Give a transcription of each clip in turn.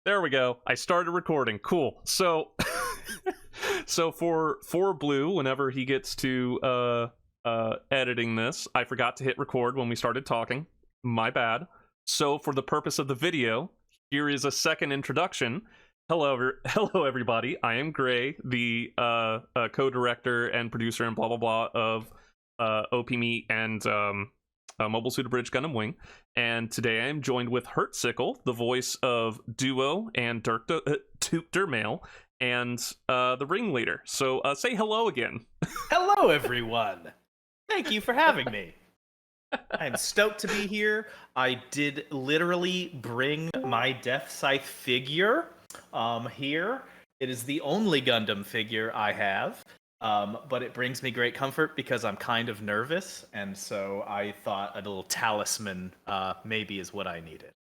There we go. I started recording. Cool. So, so for Blue, whenever he gets to editing this, I forgot to hit record when we started talking. My bad. So, for the purpose of the video, here is a second introduction. Hello, everybody. I am Gray, the co-director and producer and blah blah blah of OPMeat and Mobile Suit Abridged Gundam Wing, and today I am joined with Hurtsickle, the voice of Duo and Toot Mail, and the ringleader. So say hello again. Hello, everyone. Thank you for having me. I'm stoked to be here. I did literally bring my Death Scythe figure here. It is the only Gundam figure I have. But it brings me great comfort because I'm kind of nervous, and so I thought a little talisman maybe is what I needed.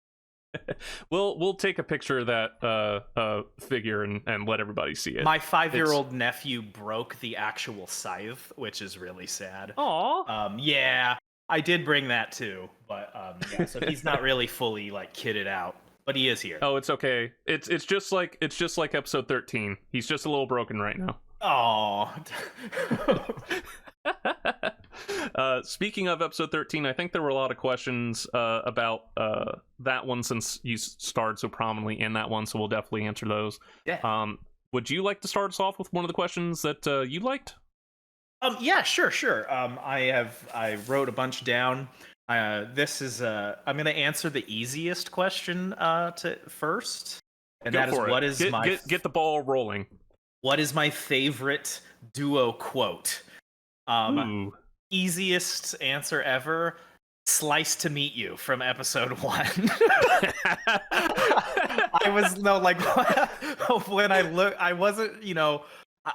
We'll take a picture of that figure and let everybody see it. My 5-year-old nephew broke the actual scythe, which is really sad. Aww. Yeah, I did bring that too, but yeah, so he's not really fully like kitted out, but he is here. Oh, it's okay. It's just like episode 13. He's just a little broken right now. Oh. Speaking of episode 13, I think there were a lot of questions about that one since you starred so prominently in that one, so we'll definitely answer those. Yeah. Would you like to start us off with one of the questions that you liked? Yeah, sure. I wrote a bunch down. This is I'm gonna answer the easiest question first, and that is what is get the ball rolling. What is my favorite Duo quote? Easiest answer ever. Slice to meet you from episode 1. I was when I wasn't,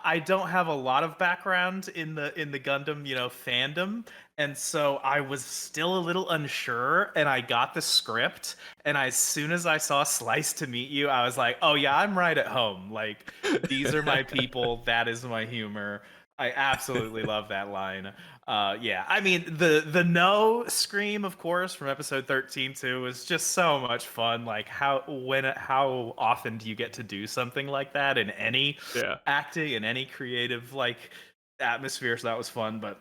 I don't have a lot of background in the Gundam, fandom, and so I was still a little unsure, and I got the script, and as soon as I saw Slice to meet you, I was like, oh yeah, I'm right at home. Like, these are my people, that is my humor. I absolutely love that line. Yeah, I mean, the no scream, of course, from episode 13 too, was just so much fun. Like, how often do you get to do something like that in any acting, in any creative like atmosphere? So that was fun. But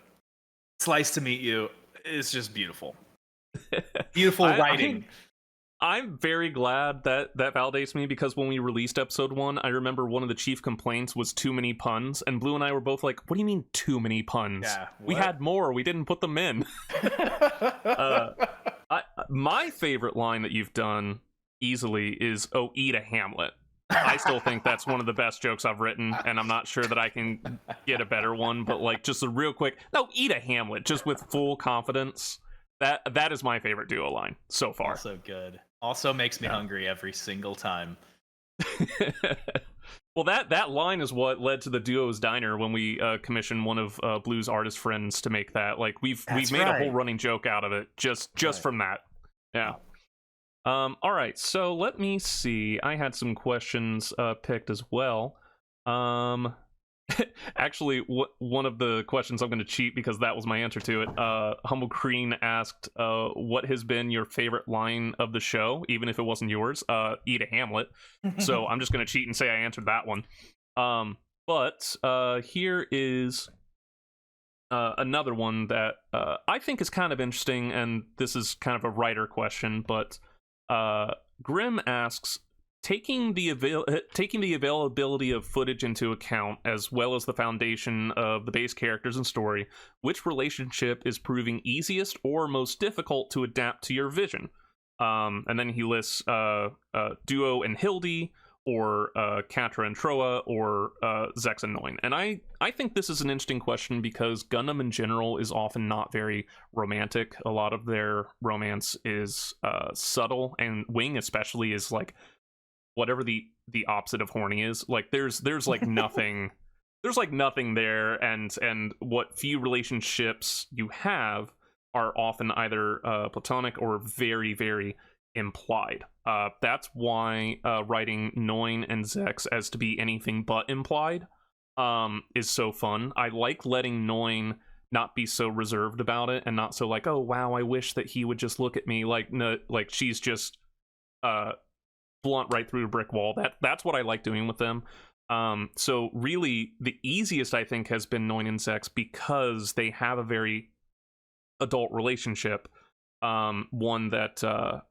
Slice to meet you is just beautiful. Beautiful writing. I'm very glad that validates me, because when we released episode 1, I remember one of the chief complaints was too many puns, and Blue and I were both like, what do you mean too many puns? Yeah, we had more, we didn't put them in. My favorite line that you've done easily is, oh, eat a Hamlet. I still think that's one of the best jokes I've written, and I'm not sure that I can get a better one, but like, just a real quick, no, eat a Hamlet, just with full confidence. That is my favorite Duo line so far. Also good. Also makes me hungry every single time. Well, that line is what led to the Duo's Diner when we commissioned one of Blue's artist friends to make that. Like, we've made a whole running joke out of it just from that. Yeah. All right, so let me see. I had some questions picked as well. Actually, one of the questions I'm going to cheat because that was my answer to it. Humble Green asked, what has been your favorite line of the show, even if it wasn't yours? Eat a Hamlet. So I'm just going to cheat and say I answered that one. But here is another one that I think is kind of interesting, and this is kind of a writer question, but Grim asks, taking the availability of footage into account, as well as the foundation of the base characters and story, which relationship is proving easiest or most difficult to adapt to your vision? And then he lists Duo and Hildy, or Catra and Troa, or Zex and Noin. And I think this is an interesting question because Gundam in general is often not very romantic. A lot of their romance is subtle, and Wing especially is like whatever the opposite of horny is. Like, there's like nothing there's like nothing there, and what few relationships you have are often either platonic or very, very implied. That's why writing Noin and Zex as to be anything but implied is so fun. I like letting Noin not be so reserved about it, and not so like, oh wow, I wish that he would just look at me. Like, no, like she's just blunt right through a brick wall. That's what I like doing with them. So really, the easiest I think has been Noin and Zex because they have a very adult relationship. One that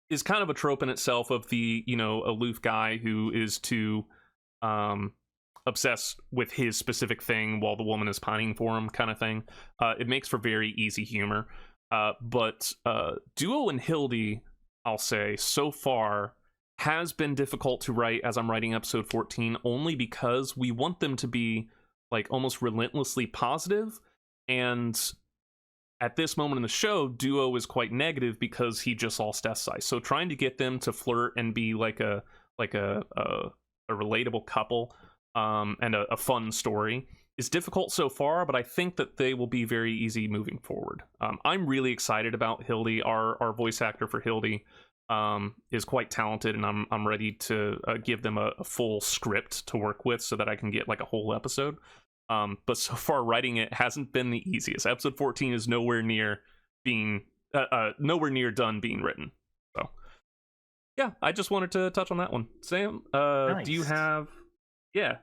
is kind of a trope in itself of the, you know, aloof guy who is too obsessed with his specific thing while the woman is pining for him, kind of thing. It makes for very easy humor. But Duo and Hildy, I'll say, so far has been difficult to write as I'm writing episode 14, only because we want them to be like almost relentlessly positive, and at this moment in the show, Duo is quite negative because he just lost Esai. So trying to get them to flirt and be like a relatable couple, and a fun story is difficult so far, but I think that they will be very easy moving forward. I'm really excited about Hildy. Our voice actor for Hildy is quite talented, and I'm ready to give them a full script to work with so that I can get like a whole episode. But so far, writing it hasn't been the easiest. Episode 14 is nowhere near done being written. So yeah, I just wanted to touch on that one. Sam, Nice. do you have? Yeah.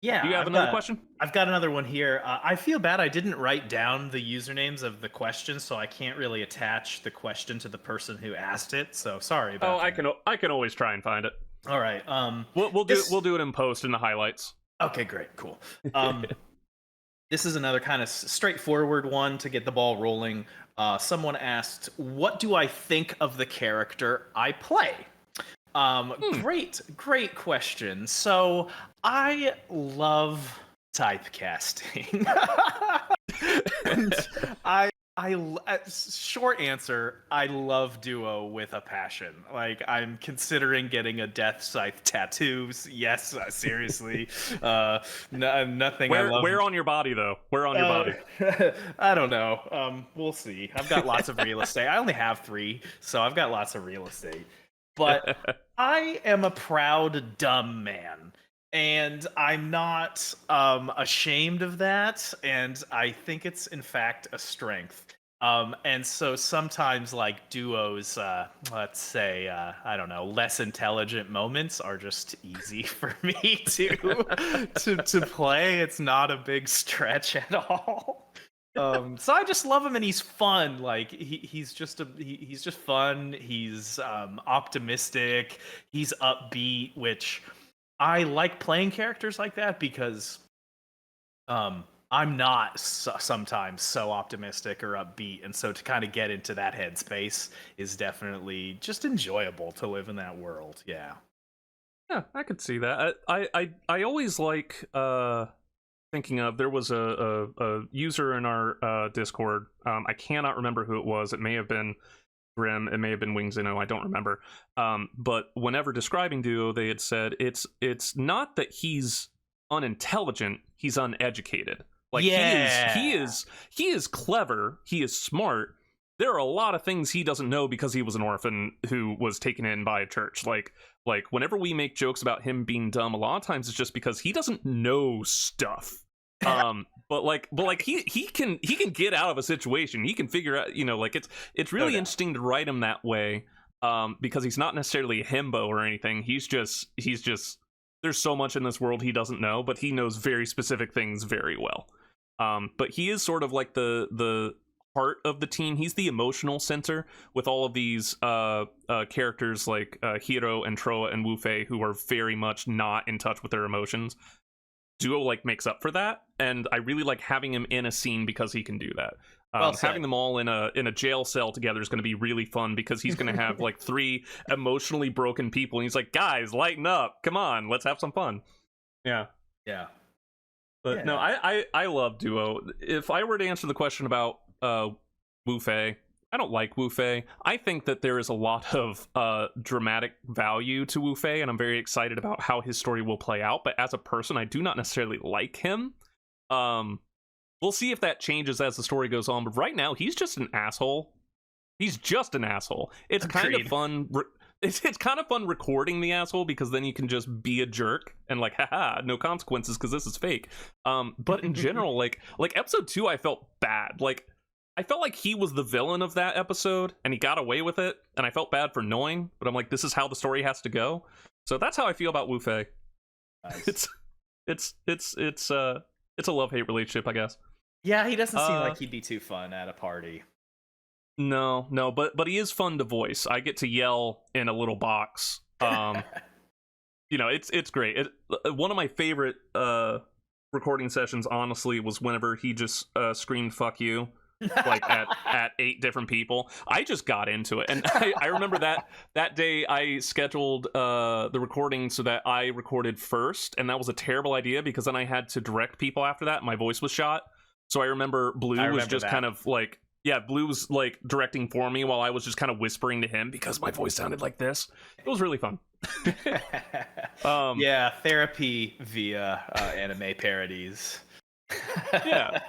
Yeah. Do you have another question? I've got another one here. I feel bad I didn't write down the usernames of the questions, so I can't really attach the question to the person who asked it. So sorry about that. I can always try and find it. All right. We'll do it in post in the highlights. Okay, great, cool. This is another kind of straightforward one to get the ball rolling. Someone asked, "What do I think of the character I play?" Great question. So I love typecasting. And short answer, I love Duo with a passion. Like, I'm considering getting a Death Scythe tattoo. Yes, seriously. Nothing. Where on your body though? Where on your body? I don't know. We'll see. I've got lots of real estate. I only have 3, so I've got lots of real estate. But I am a proud dumb man, and I'm not ashamed of that, and I think it's in fact a strength. And so sometimes, like, Duo's, let's say, I don't know, less intelligent moments are just easy for me to play. It's not a big stretch at all. So I just love him, and he's fun. Like, he's just fun. He's optimistic. He's upbeat, which I like playing characters like that because I'm not sometimes so optimistic or upbeat, and so to kind of get into that headspace is definitely just enjoyable to live in that world. Yeah. Yeah, I could see that. I always like thinking of, there was a user in our Discord. I cannot remember who it was. It may have been Grim, it may have been Wingzino, I don't remember. But whenever describing Duo, they had said it's not that he's unintelligent, he's uneducated. Like, yeah. he is clever, he is smart. There are a lot of things he doesn't know because he was an orphan who was taken in by a church. Like whenever we make jokes about him being dumb, a lot of times it's just because he doesn't know stuff. But he can get out of a situation. He can figure out, you know, like, it's really interesting to write him that way, because he's not necessarily a himbo or anything. He's just there's so much in this world he doesn't know, but he knows very specific things very well. But he is sort of like the heart of the team. He's the emotional center with all of these characters like Hiro and Troa and Wu Fei, who are very much not in touch with their emotions. Duo like makes up for that, and I really like having him in a scene because he can do that. Having them all in a jail cell together is going to be really fun because he's going to have like 3 emotionally broken people, and he's like, guys, lighten up, come on, let's have some fun. Yeah. But no, I love Duo. If I were to answer the question about Wu Fei, I don't like Wu Fei. I think that there is a lot of dramatic value to Wu Fei, and I'm very excited about how his story will play out. But as a person, I do not necessarily like him. We'll see if that changes as the story goes on. But right now, he's just an asshole. He's just an asshole. It's kind of fun. It's kind of fun recording the asshole, because then you can just be a jerk and like, haha, no consequences because this is fake. But in general, like episode 2, I felt bad. Like, I felt like he was the villain of that episode, and he got away with it, and I felt bad for knowing, but I'm like, this is how the story has to go. So that's how I feel about Wu Fei. Nice. It's a love-hate relationship, I guess. Yeah, he doesn't seem like he'd be too fun at a party. No, but he is fun to voice. I get to yell in a little box. You know, it's great. One of my favorite recording sessions, honestly, was whenever he just screamed "fuck you" like at 8 different people. I just got into it, and I remember that day I scheduled the recording so that I recorded first, and that was a terrible idea because then I had to direct people after that. My voice was shot, so I remember Blue was just kind of like. Yeah, Blue was like directing for me while I was just kind of whispering to him because my voice sounded like this. It was really fun. Yeah, therapy via anime parodies. Yeah.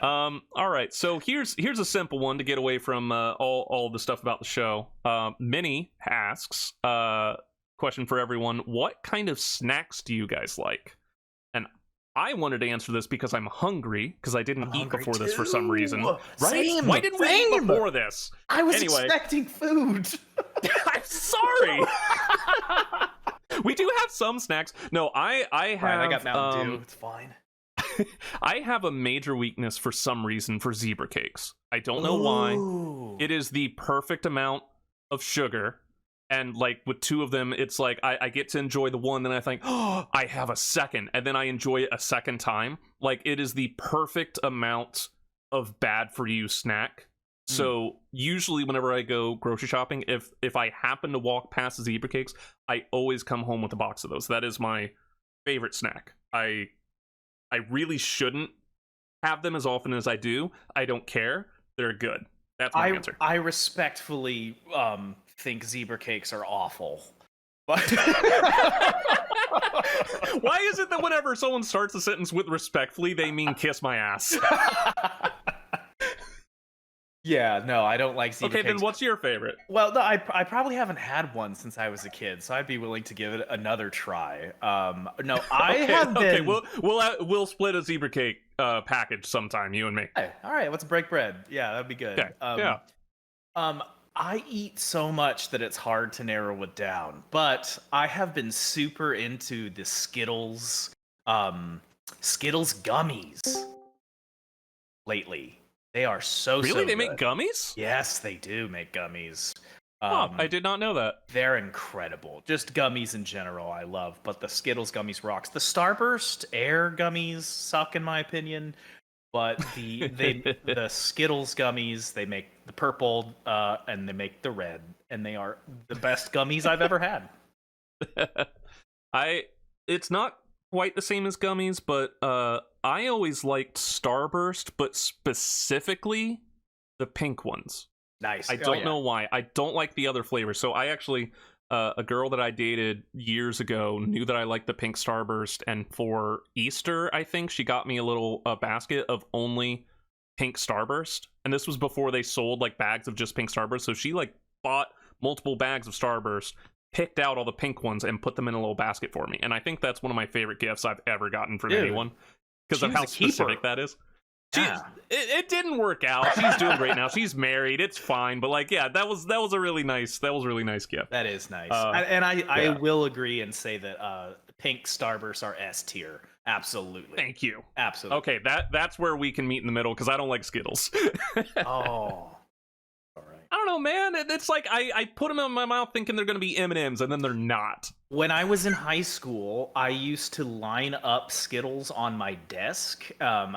All right, so here's a simple one to get away from all the stuff about the show. Minnie asks, question for everyone: what kind of snacks do you guys like? And I wanted to answer this because I'm hungry, because I didn't eat before this for some reason. Right? Same, Why didn't we eat before this? I was Anyway. expecting food. I'm sorry. We do have some snacks. No, I have. Fine, I got Mountain Dew. It's fine. I have a major weakness for some reason for zebra cakes. I don't know why. It is the perfect amount of sugar. And like with 2 of them, it's like I get to enjoy the one, then I think, oh, I have a second, and then I enjoy it a second time. Like it is the perfect amount of bad for you snack. So usually whenever I go grocery shopping, if I happen to walk past the zebra cakes, I always come home with a box of those. That is my favorite snack. I really shouldn't have them as often as I do. I don't care. They're good. That's my answer. I respectfully think zebra cakes are awful. But why is it that whenever someone starts a sentence with respectfully, they mean kiss my ass? Yeah, no, I don't like zebra cakes. Okay, then what's your favorite? Well, no, I probably haven't had one since I was a kid, so I'd be willing to give it another try. No, I have been. Okay, we'll split a zebra cake package sometime, you and me. Hey, all right, let's break bread. Yeah, that'd be good. Okay. Yeah. I eat so much that it's hard to narrow it down, but I have been super into the Skittles gummies lately. They are so really? They good. make gummies? Yes, they do make gummies. I did not know that. They're incredible. Just gummies in general, I love. But the Skittles gummies rocks. The Starburst Air gummies suck, in my opinion. But the Skittles gummies, they make the purple and they make the red, and they are the best gummies I've ever had. It's not quite the same as gummies, but I always liked Starburst, but specifically the pink ones. Nice. I don't know why. I don't like the other flavors. So I actually, a girl that I dated years ago knew that I liked the pink Starburst, and for Easter, I think she got me a little basket of only pink Starburst, and this was before they sold like bags of just pink Starburst. So she like bought multiple bags of Starburst, picked out all the pink ones, and put them in a little basket for me. And I think that's one of my favorite gifts I've ever gotten from anyone because of how specific that is. Yeah. It didn't work out. She's doing great now. She's married. It's fine. But like, yeah, that was a really nice gift. That is nice. I will agree and say that pink Starbursts are S tier. Absolutely. Thank you. Absolutely. Okay, that's where we can meet in the middle because I don't like Skittles. Oh. All right. I don't know, man. It's like I put them in my mouth thinking they're going to be M&Ms, and then they're not. When I was in high school, I used to line up Skittles on my desk.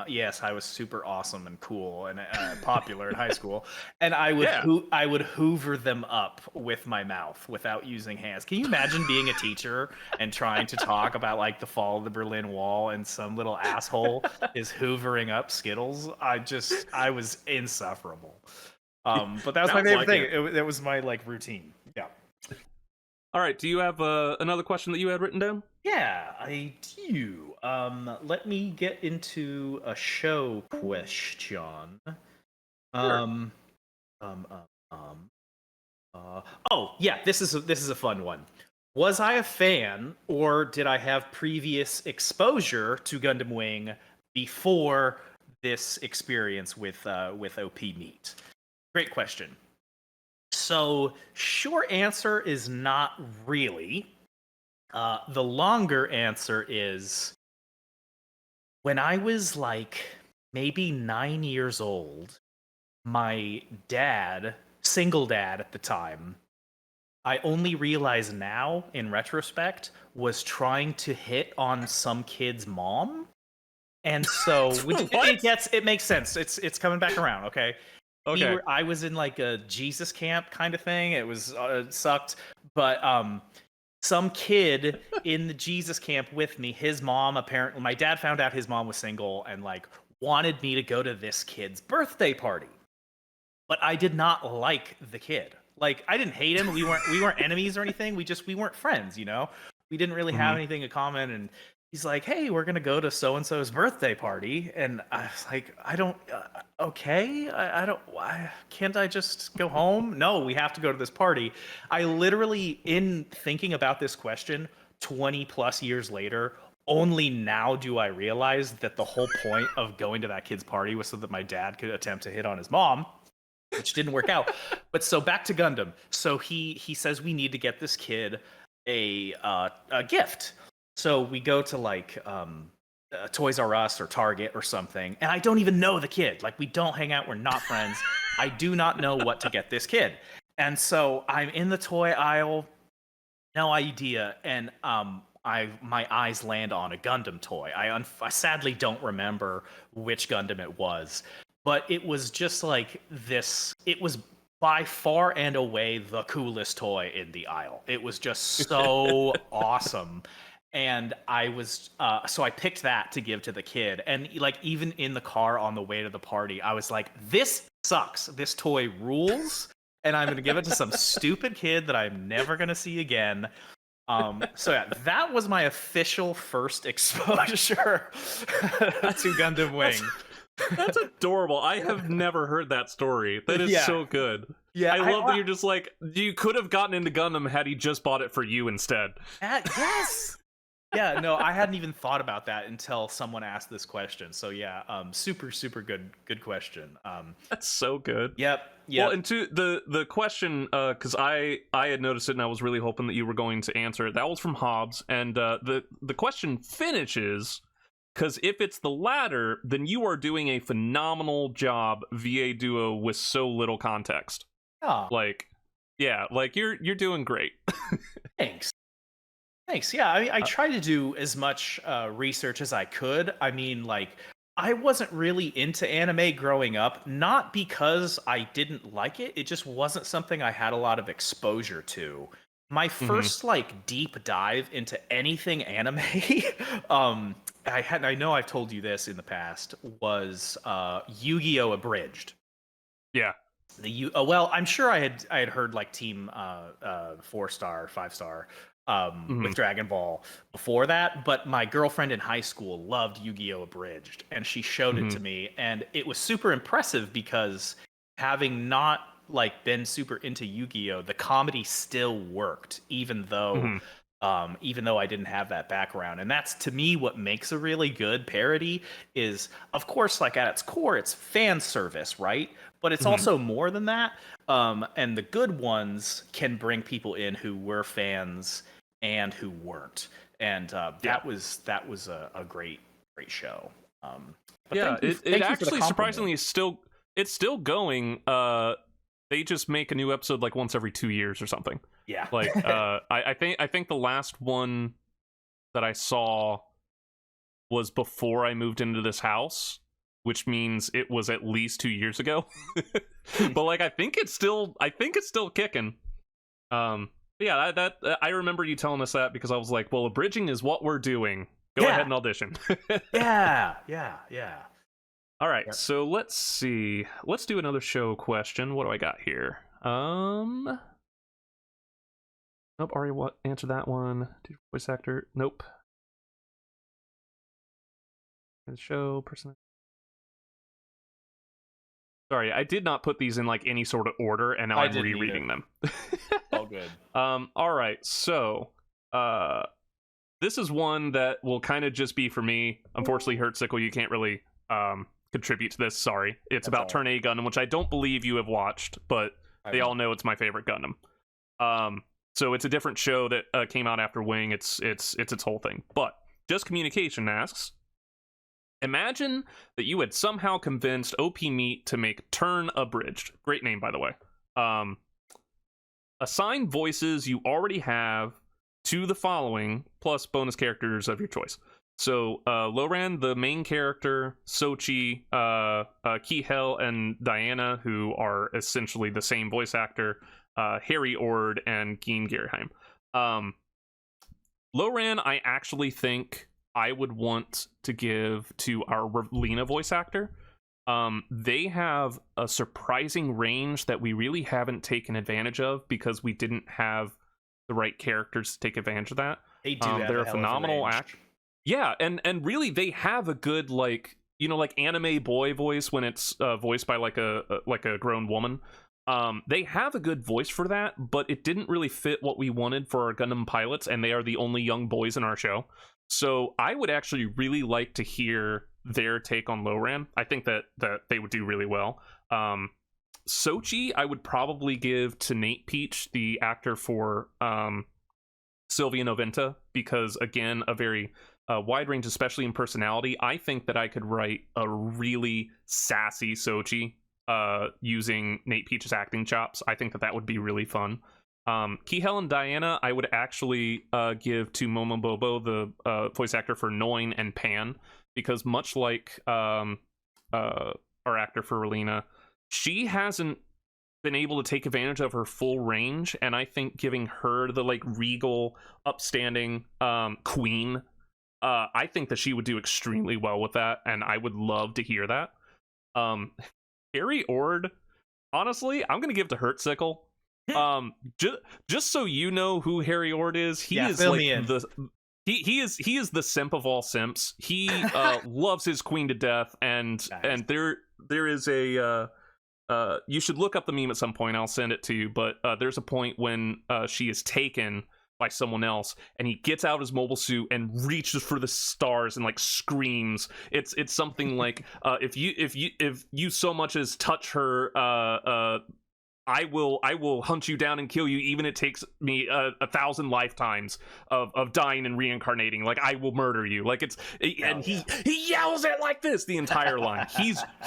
Yes, I was super awesome and cool and popular in high school, and I would hoover them up with my mouth without using hands. Can you imagine being a teacher and trying to talk about like the fall of the Berlin Wall, and some little asshole is hoovering up Skittles? I was insufferable. But that was my favorite thing. It was my like routine. Yeah. All right. Do you have another question that you had written down? Yeah, I do. Let me get into a show question. Sure. Oh yeah, this is a fun one. Was I a fan, or did I have previous exposure to Gundam Wing before this experience with OPMeat? Great question. So, short answer is not really. The longer answer is when I was like maybe 9 years old, my dad, single dad at the time, I only realize now in retrospect, was trying to hit on some kid's mom. And so it makes sense. It's coming back around, okay? Okay. I was in like a Jesus camp kind of thing. It was sucked, but some kid in the Jesus camp with me, his mom apparently, my dad found out his mom was single and like wanted me to go to this kid's birthday party. But I did not like the kid. Like I didn't hate him. We weren't enemies or anything. We weren't friends, you know. We didn't really have anything in common. And he's like, "Hey, we're gonna go to so and so's birthday party," and I was like, "I don't. Okay, I don't. Why can't I just go home? No, we have to go to this party." I literally, in thinking about this question, 20 plus years later, only now do I realize that the whole point of going to that kid's party was so that my dad could attempt to hit on his mom, which didn't work out. But so back to Gundam. So he says we need to get this kid a gift. So we go to like Toys R Us or Target or something, and I don't even know the kid. Like we don't hang out. We're not friends. I do not know what to get this kid. And so I'm in the toy aisle, no idea, and my eyes land on a Gundam toy. I sadly don't remember which Gundam it was, but it was just like this. It was by far and away the coolest toy in the aisle. It was just so awesome. And I was so I picked that to give to the kid. And like even in the car on the way to the party, I was like, this sucks. This toy rules. And I'm gonna give it to some stupid kid that I'm never gonna see again. So yeah, that was my official first exposure to Gundam Wing. That's adorable. I have never heard that story. That is so good. Yeah, I love that you're just like, you could have gotten into Gundam had he just bought it for you instead. Yes. Yeah, no, I hadn't even thought about that until someone asked this question. So yeah, super good question. That's so good. Yep. Well, and to the question, because I had noticed it and I was really hoping that you were going to answer it. That was from Hobbs, and the question finishes, because if it's the latter, then you are doing a phenomenal job VA Duo with so little context. Oh. Like, yeah, like you're doing great. Thanks. Yeah, I mean, I tried to do as much research as I could. I mean, like, I wasn't really into anime growing up, not because I didn't like it. It just wasn't something I had a lot of exposure to. My first like deep dive into anything anime, I know I've told you this in the past, was Yu-Gi-Oh! Abridged. Yeah. Well, I'm sure I had heard like Team 4-star, 5-star. With Dragon Ball before that, but my girlfriend in high school loved Yu-Gi-Oh! Abridged, and she showed it to me, and it was super impressive because having not like been super into Yu-Gi-Oh!, the comedy still worked, even though I didn't have that background. And that's to me what makes a really good parody is, of course, like at its core, it's fan service, right? But it's also more than that. And the good ones can bring people in who were fans and who weren't, and that was a great show. It actually surprisingly is still going. They just make a new episode like once every 2 years or something. Yeah, like I think the last one that I saw was before I moved into this house, which means it was at least 2 years ago. But like I think it's still kicking. Yeah, that I remember you telling us that because I was like, well, abridging is what we're doing. Go ahead and audition. Yeah. All right, so let's see. Let's do another show question. What do I got here? Nope, already answer that one. Voice actor. Nope. The show person. Sorry, I did not put these in like any sort of order, and now I'm rereading them. All good. All right, so this is one that will kind of just be for me. Unfortunately, Hurtsickle, you can't really contribute to this. Sorry, it's about all right. Turn A Gundam, which I don't believe you have watched, but they all know it's my favorite Gundam. So it's a different show that came out after Wing. It's its whole thing. But Just Communication asks, imagine that you had somehow convinced OPMeat to make Turn Abridged. Great name, by the way. Assign voices you already have to the following, plus bonus characters of your choice. So, Loran, the main character, Sochi, Ki-Hel, and Diana, who are essentially the same voice actor, Harry Ord, and Geem Garheim. Loran, I actually think I would want to give to our Lena voice actor. They have a surprising range that we really haven't taken advantage of because we didn't have the right characters to take advantage of that. They do have they're a a hell of a phenomenal range. act. Yeah, and really they have a good, like, you know, like anime boy voice when it's voiced by like a grown woman. They have a good voice for that, but it didn't really fit what we wanted for our Gundam pilots, and they are the only young boys in our show. So I would actually really like to hear their take on Loran. I think that they would do really well. Sochi, I would probably give to Nate Peach, the actor for Sylvia Noventa, because again, a very wide range, especially in personality. I think that I could write a really sassy Sochi using Nate Peach's acting chops. I think that would be really fun. Ki-Hel and Diana, I would actually give to Momo Bobo, the voice actor for Noin and Pan, because much like our actor for Relena, she hasn't been able to take advantage of her full range, and I think giving her the like regal, upstanding queen, I think that she would do extremely well with that, and I would love to hear that. Harry Ord, honestly, I'm gonna give to Hurtsickle. Just so you know who Harry Ord is, he is like he is the simp of all simps. He loves his queen to death, and Nice. and there is a you should look up the meme at some point. I'll send it to you. But there's a point when she is taken by someone else, and he gets out his mobile suit and reaches for the stars and like screams. It's something like if you so much as touch her, I will hunt you down and kill you, even if it takes me 1,000 lifetimes of dying and reincarnating. Like, I will murder you. Like, he yells it like this the entire line.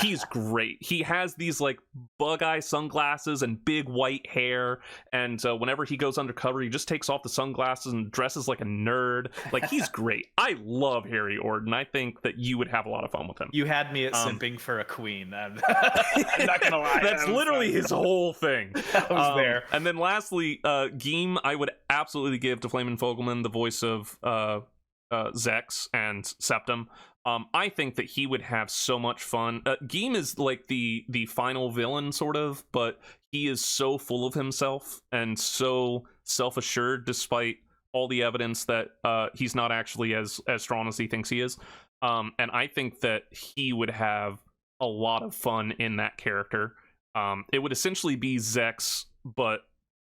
He's great. He has these like bug eye sunglasses and big white hair, and whenever he goes undercover, he just takes off the sunglasses and dresses like a nerd. Like, he's great. I love Harry Ord, and I think that you would have a lot of fun with him. You had me at simping for a queen. I'm not gonna lie. That's literally his whole thing. I was there. And then lastly, Geem, I would absolutely give to Flamin' Fogelman, the voice of Zex and Septum. I think that he would have so much fun. Geem is like the final villain, sort of, but he is so full of himself and so self-assured, despite all the evidence that he's not actually as strong as he thinks he is. And I think that he would have a lot of fun in that character. It would essentially be Zex, but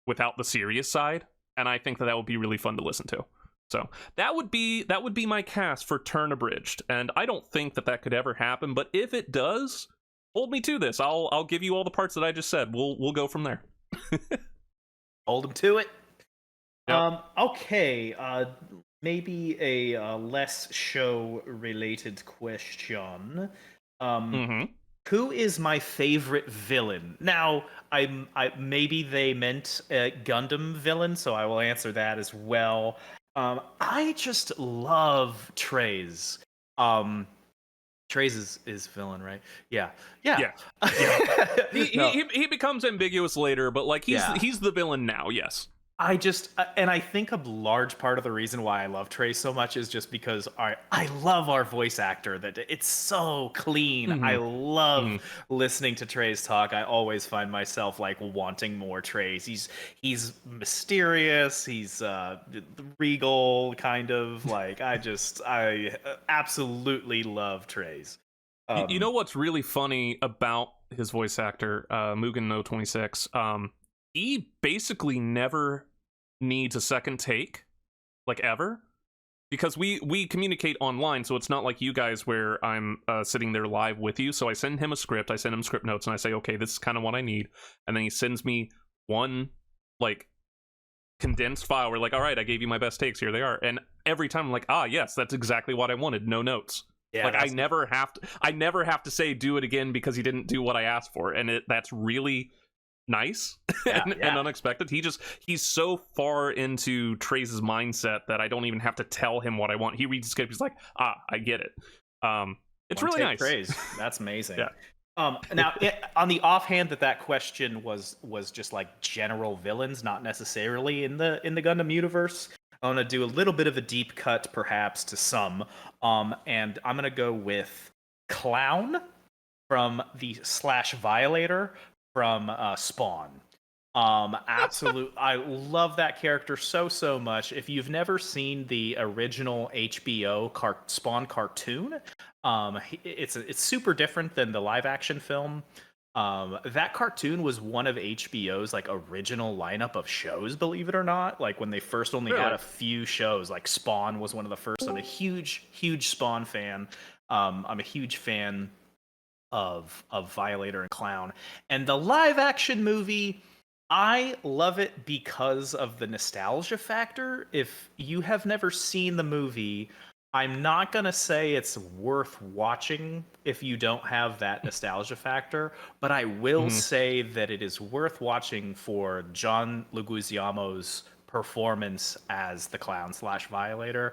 without the serious side, and I think that would be really fun to listen to. So that would be my cast for Turn Abridged, and I don't think that could ever happen. But if it does, hold me to this. I'll give you all the parts that I just said. We'll go from there. Hold him to it. Yep. Okay. Maybe a less show related question. Who is my favorite villain? Now, I maybe they meant a Gundam villain, so I will answer that as well. I just love Treize. Treize is villain, right? Yeah. He becomes ambiguous later, but like he's the villain now. Yes. I think a large part of the reason why I love Trey so much is just because I love our voice actor. That it's so clean. Mm-hmm. I love listening to Trey's talk. I always find myself like wanting more Trey's. He's mysterious. He's regal, kind of like. I absolutely love Trey's. You know what's really funny about his voice actor, Mugen No 26? He basically never needs a second take, like ever, because we communicate online, so it's not like you guys where I'm sitting there live with you. So I send him a script, I send him script notes, and I say, okay, this is kind of what I need, and then he sends me one like condensed file where like, all right, I gave you my best takes, here they are, and every time I'm like, yes, that's exactly what I wanted, no notes. Yeah, like I never have to say do it again because he didn't do what I asked for, and that's really nice and unexpected. He's so far into Trace's mindset that I don't even have to tell him what I want. He reads the script, he's like, I get it. It's really nice. Praise. That's amazing. Yeah. Now, on the offhand that question was just like general villains, not necessarily in the Gundam universe, I want to do a little bit of a deep cut, perhaps, to some. And I'm going to go with Clown from the /Violator from Spawn. Absolute. I love that character so much. If you've never seen the original HBO Spawn cartoon, it's super different than the live action film. That cartoon was one of HBO's like original lineup of shows, believe it or not. Like when they first only had a few shows, like Spawn was one of the first. I'm a huge Spawn fan. I'm a huge fan of Violator and Clown. And the live action movie, I love it because of the nostalgia factor. If you have never seen the movie, I'm not going to say it's worth watching if you don't have that nostalgia factor, but I will say that it is worth watching for John Leguizamo's performance as the Clown /Violator.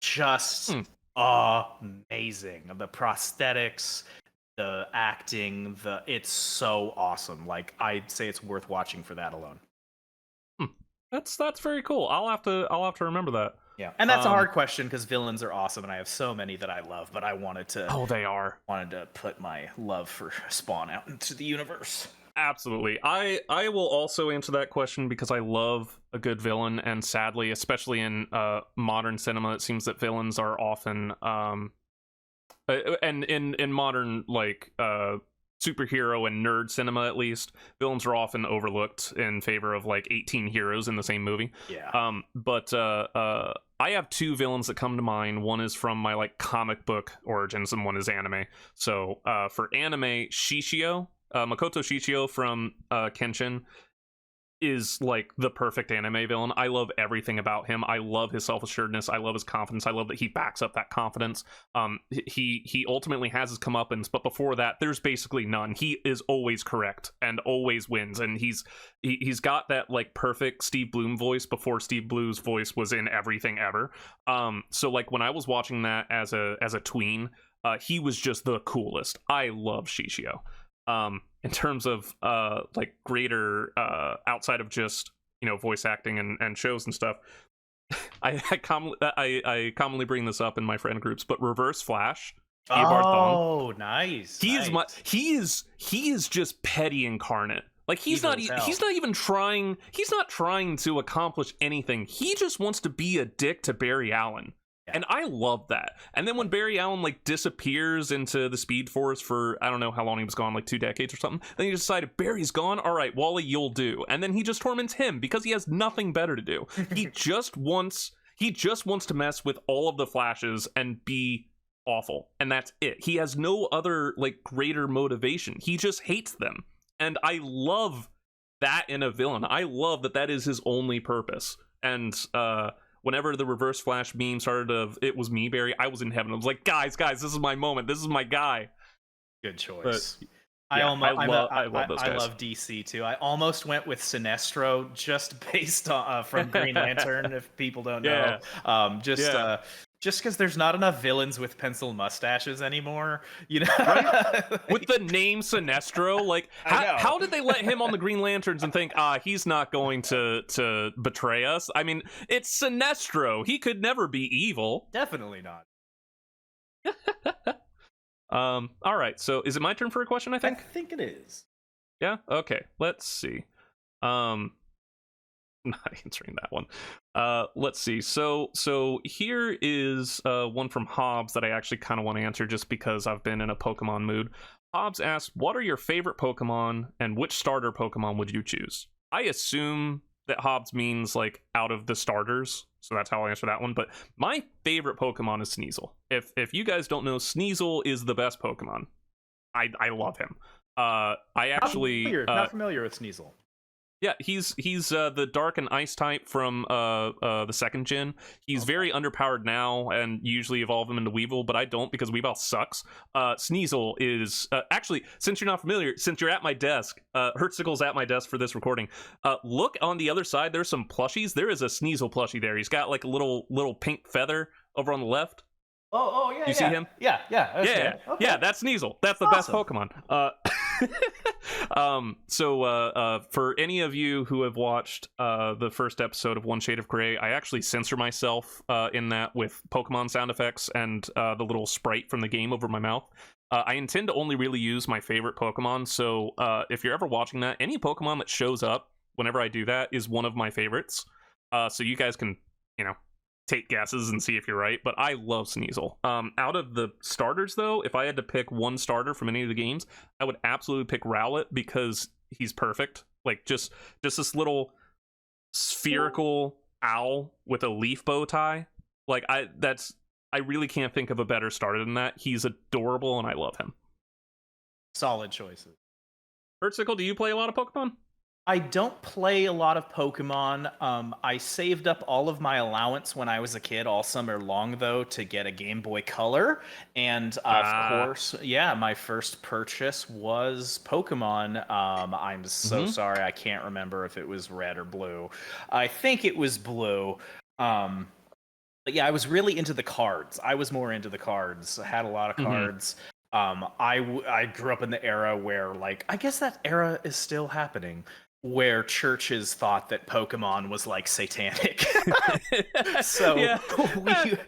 Just amazing. The prosthetics, the acting, it's so awesome. Like, I'd say it's worth watching for that alone. That's very cool. I'll have to remember that. Yeah, and that's a hard question because villains are awesome, and I have so many that I love. But I wanted to. They are. Wanted to put my love for Spawn out into the universe. Absolutely. I will also answer that question because I love a good villain, and sadly, especially in modern cinema, it seems that villains are often and in modern like superhero and nerd cinema, at least, villains are often overlooked in favor of like 18 heroes in the same movie. Yeah. But I have two villains that come to mind. One is from my like comic book origins, and one is anime. So for anime, Shishio, Makoto Shishio from Kenshin is like the perfect anime villain. I love everything about him. I love his self-assuredness. I love his confidence. I love that he backs up that confidence. He ultimately has his comeuppance, but before that, there's basically none. He is always correct and always wins. And he's got that like perfect Steve Blum voice before Steve Blue's voice was in everything ever. So like when I was watching that as a tween, he was just the coolest. I love Shishio. In terms of like greater outside of just voice acting and shows and stuff, I commonly bring this up in my friend groups, but Reverse Flash. Oh, nice. He is just petty incarnate. Like he's not even trying. He's not trying to accomplish anything. He just wants to be a dick to Barry Allen. Yeah. And I love that. And then when Barry Allen like disappears into the Speed Force for I don't know how long he was gone, like 2 decades or something, then he decided Barry's gone, all right, Wally, you'll do. And then he just torments him because he has nothing better to do. He just wants to mess with all of the Flashes and be awful, and that's it. He has no other like greater motivation. He just hates them, and I love that in a villain. I love that is his only purpose. And whenever the Reverse Flash meme started of it was me, Barry, I was in heaven. I was like, guys, this is my moment. This is my guy. Good choice. But, yeah, I love those guys. I love DC too. I almost went with Sinestro just based on from Green Lantern. If people don't know, just because there's not enough villains with pencil mustaches anymore, right? With the name Sinestro, like how did they let him on the Green Lanterns and think he's not going to betray us? I mean, it's Sinestro. He could never be evil. Definitely not. All right, so is it my turn for a question? I think it is. Yeah, okay, let's see. Not answering that one. Let's see. So here is one from Hobbs that I actually kind of want to answer just because I've been in a Pokemon mood. Hobbs asks, what are your favorite Pokemon and which starter Pokemon would you choose? I assume that Hobbs means like out of the starters, so that's how I'll answer that one. But my favorite Pokemon is Sneasel. If you guys don't know, Sneasel is the best Pokemon. I love him. I actually not familiar with Sneasel. Yeah, he's the Dark and Ice type from the second gen. He's very underpowered now, and usually evolve him into Weevil, but I don't because Weavile sucks. Sneasel is actually, since you're not familiar, since you're at my desk, Hurtsickle's at my desk for this recording. Look on the other side. There's some plushies. There is a Sneasel plushie there. He's got like a little pink feather over on the left. Oh yeah. You see him? Yeah. Okay. Yeah, that's Sneasel. That's the best Pokemon. For any of you who have watched the first episode of One Shade of Grey, I actually censor myself in that with Pokemon sound effects and the little sprite from the game over my mouth. I intend to only really use my favorite Pokemon, so if you're ever watching that, any Pokemon that shows up whenever I do that is one of my favorites. So you guys can, take guesses and see if you're right, but I love Sneasel. Out of the starters, though, if I had to pick one starter from any of the games, I would absolutely pick Rowlet because he's perfect. Like, just this little spherical owl with a leaf bow tie. Like, I really can't think of a better starter than that. He's adorable, and I love him. Solid choices. Hurtsickle, do you play a lot of Pokemon? I don't play a lot of Pokemon. I saved up all of my allowance when I was a kid all summer long, though, to get a Game Boy Color. And of course, my first purchase was Pokemon. I'm so sorry, I can't remember if it was red or blue. I think it was blue. But yeah, I was really into the cards. I was more into the cards. I had a lot of cards. I grew up in the era where, like, I guess that era is still happening, where churches thought that Pokemon was like satanic. So yeah.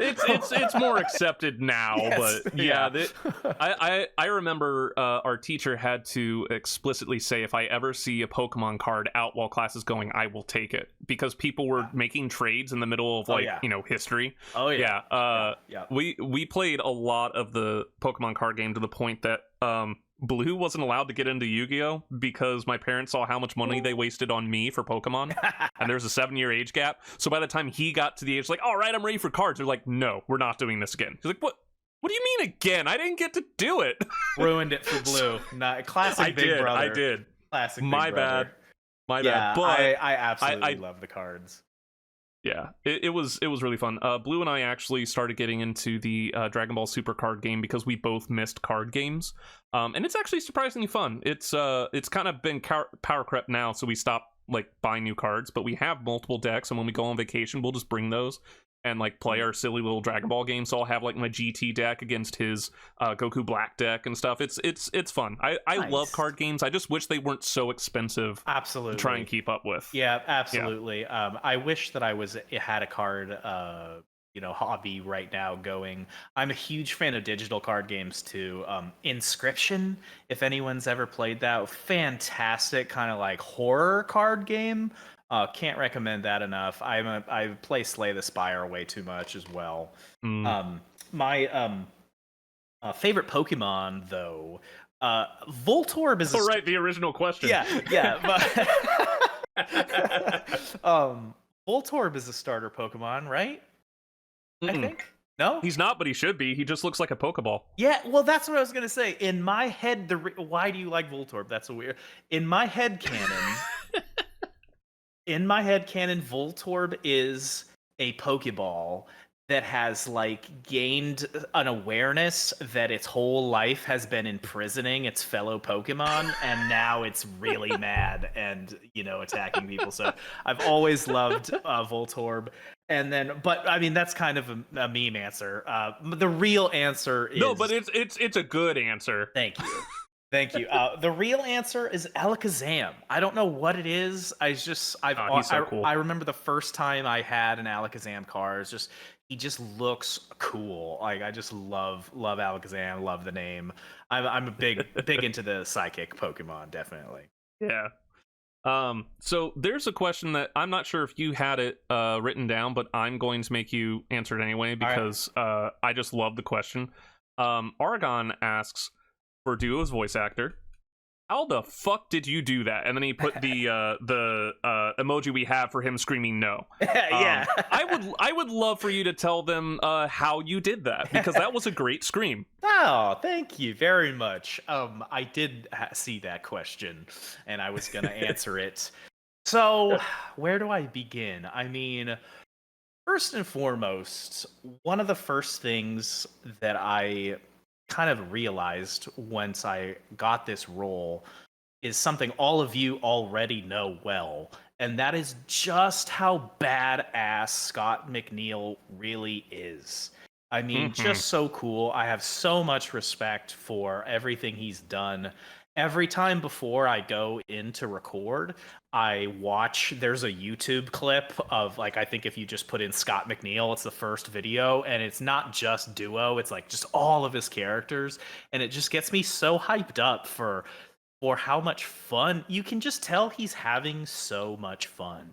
it's more accepted now, yes, but I remember our teacher had to explicitly say, if I ever see a Pokemon card out while class is going, I will take it, because people were making trades in the middle of history. We played a lot of the Pokemon card game to the point that Blue wasn't allowed to get into Yu-Gi-Oh! Because my parents saw how much money they wasted on me for Pokemon, and there's a 7-year age gap. So by the time he got to the age, like, all right, I'm ready for cards, they're like, no, we're not doing this again. He's like, what do you mean again? I didn't get to do it. Ruined it for Blue. Not classic Big Brother. I did. Classic Big My Brother. bad. My bad. But I absolutely love the cards. Yeah, it was really fun. Blue and I actually started getting into the Dragon Ball Super card game because we both missed card games, and it's actually surprisingly fun. It's kind of been power crept now, so we stopped like buying new cards, but we have multiple decks, and when we go on vacation, we'll just bring those and like play our silly little Dragon Ball game. So I'll have like my GT deck against his Goku Black deck and stuff. It's fun. I Nice. love card games. I just wish they weren't so expensive. Absolutely. To try and keep up with. Yeah, absolutely. Yeah. I wish that I had a card hobby right now going. I'm a huge fan of digital card games too. Inscription, if anyone's ever played that, fantastic kind of like horror card game. Can't recommend that enough. I play Slay the Spire way too much as well. My favorite Pokemon, though, Voltorb is. Oh, right, the original question. Yeah. Voltorb is a starter Pokemon, right? I think. No, he's not, but he should be. He just looks like a Pokeball. Yeah, well, that's what I was gonna say. In my head, why do you like Voltorb? That's so weird. In my head canon. Voltorb is a Pokeball that has like gained an awareness that its whole life has been imprisoning its fellow Pokemon, and now it's really mad and attacking people. So I've always loved Voltorb. And then, but I mean, that's kind of a meme answer. The real answer is no, but it's a good answer. Thank you. The real answer is Alakazam. I don't know what it is. He's so cool. I remember the first time I had an Alakazam card. He just looks cool. Like, I just love Alakazam. Love the name. I'm a big into the psychic Pokemon, definitely. Yeah. So there's a question that I'm not sure if you had it written down, but I'm going to make you answer it anyway because I just love the question. Aragon asks, for Duo's voice actor, how the fuck did you do that? And then he put the emoji we have for him screaming no. Yeah. I would love for you to tell them how you did that, because that was a great scream. Oh, thank you very much. I did see that question, and I was gonna answer it. So, where do I begin? I mean, first and foremost, one of the first things that I kind of realized once I got this role is something all of you already know well, and that is just how badass Scott McNeil really is. I mean, just so cool. I have so much respect for everything he's done. Every time before I go in to record, there's a YouTube clip of, like, I think if you just put in Scott McNeil, it's the first video, and it's not just duo, it's like just all of his characters, and it just gets me so hyped up for how much fun. You can just tell he's having so much fun.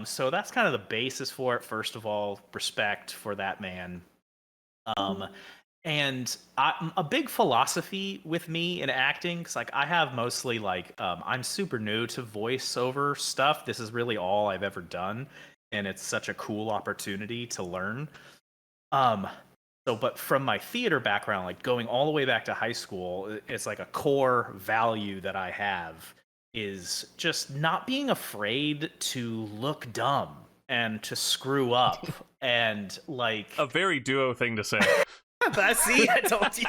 So that's kind of the basis for it. First of all, respect for that man. And a big philosophy with me in acting, because like I have mostly like I'm super new to voiceover stuff. This is really all I've ever done, and it's such a cool opportunity to learn. But from my theater background, like going all the way back to high school, it's like a core value that I have is just not being afraid to look dumb and to screw up and like a very duo thing to say. See, I told you.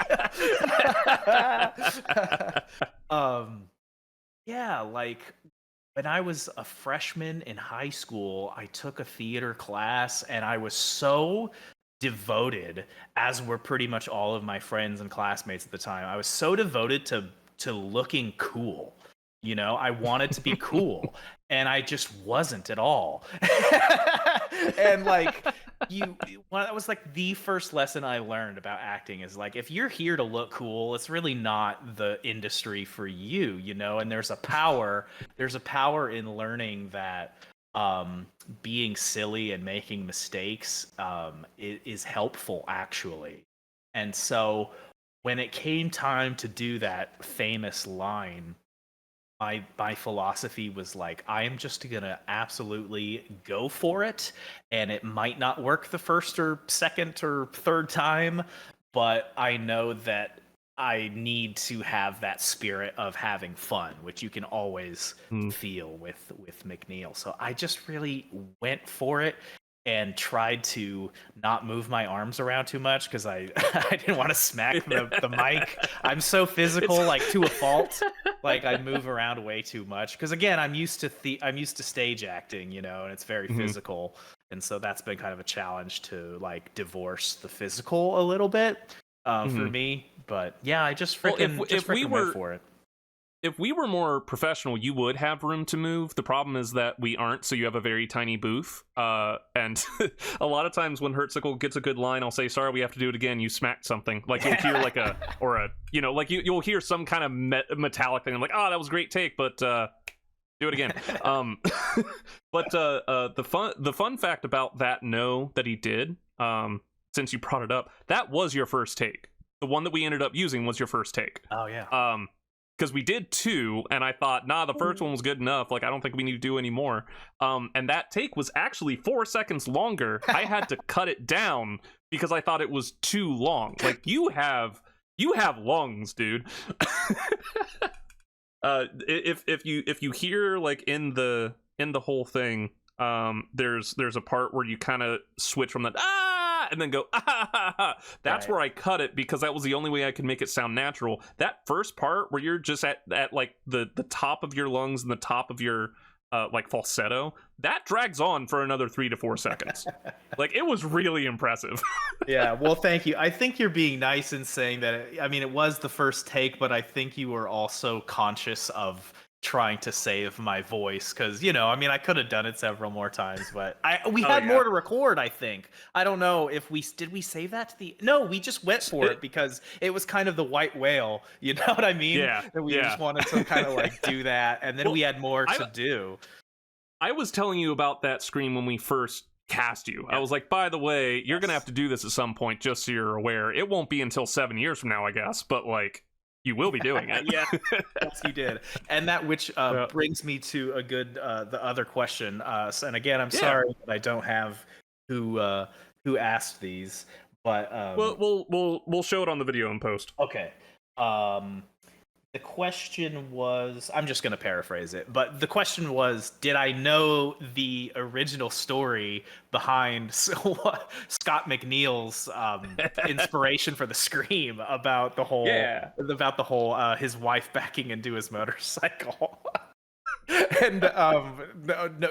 Yeah, like when I was a freshman in high school, I took a theater class and I was so devoted, as were pretty much all of my friends and classmates at the time. I was so devoted to looking cool. You know, I wanted to be cool, and I just wasn't at all. And like that was like the first lesson I learned about acting is like, if you're here to look cool, it's really not the industry for you, you know. And there's a power in learning that being silly and making mistakes is helpful, actually. And so when it came time to do that famous line, my philosophy was like, I am just gonna absolutely go for it, and it might not work the first or second or third time, but I know that I need to have that spirit of having fun, which you can always feel with McNeil. So I just really went for it and tried to not move my arms around too much because I didn't want to smack the mic. I'm so physical, like to a fault. Like I move around way too much because again, I'm used to stage acting, you know, and it's very physical, and so that's been kind of a challenge to like divorce the physical a little bit for me. But yeah, I just freaking went for it. If we were more professional, you would have room to move. The problem is that we aren't, so you have a very tiny booth. And a lot of times when Hurtsickle gets a good line, I'll say, sorry, we have to do it again. You smacked something. Like you'll hear like you'll hear some kind of metallic thing. I'm like, oh, that was a great take, but do it again. But the fun fact about that no that he did, since you brought it up, that was your first take. The one that we ended up using was your first take. Oh, yeah. Because we did two, and I thought, nah, the first one was good enough. Like, I don't think we need to do any more. And that take was actually 4 seconds longer. I had to cut it down because I thought it was too long. Like, you have lungs, dude. If you hear like in the whole thing, there's a part where you kind of switch from that and then go that's right. Where I cut it because that was the only way I could make it sound natural. That first part where you're just at like the top of your lungs and the top of your like falsetto, that drags on for another 3 to 4 seconds. Like it was really impressive. Yeah, well, thank you. I think you're being nice in saying that. I mean, it was the first take, but I think you were also conscious of trying to save my voice because, you know, I mean, I could have done it several more times, but we had more to record. I think I don't know if we save that to the we just went for it because it was kind of the white whale, you know what I mean? That we just wanted to kind of like do that, and then we had more to do. I was telling you about that scream when we first cast you. I was like, by the way, you're gonna have to do this at some point, just so you're aware. It won't be until 7 years from now, I guess, but like you will be doing it. Yeah, yes, you did. And that which brings me to a good the other question. And again, I'm sorry that I don't have who asked these, but we'll show it on the video in post. okay. The question was, I'm just going to paraphrase it, but the question was, did I know the original story behind Scott McNeil's inspiration for the Scream about the whole his wife backing into his motorcycle? And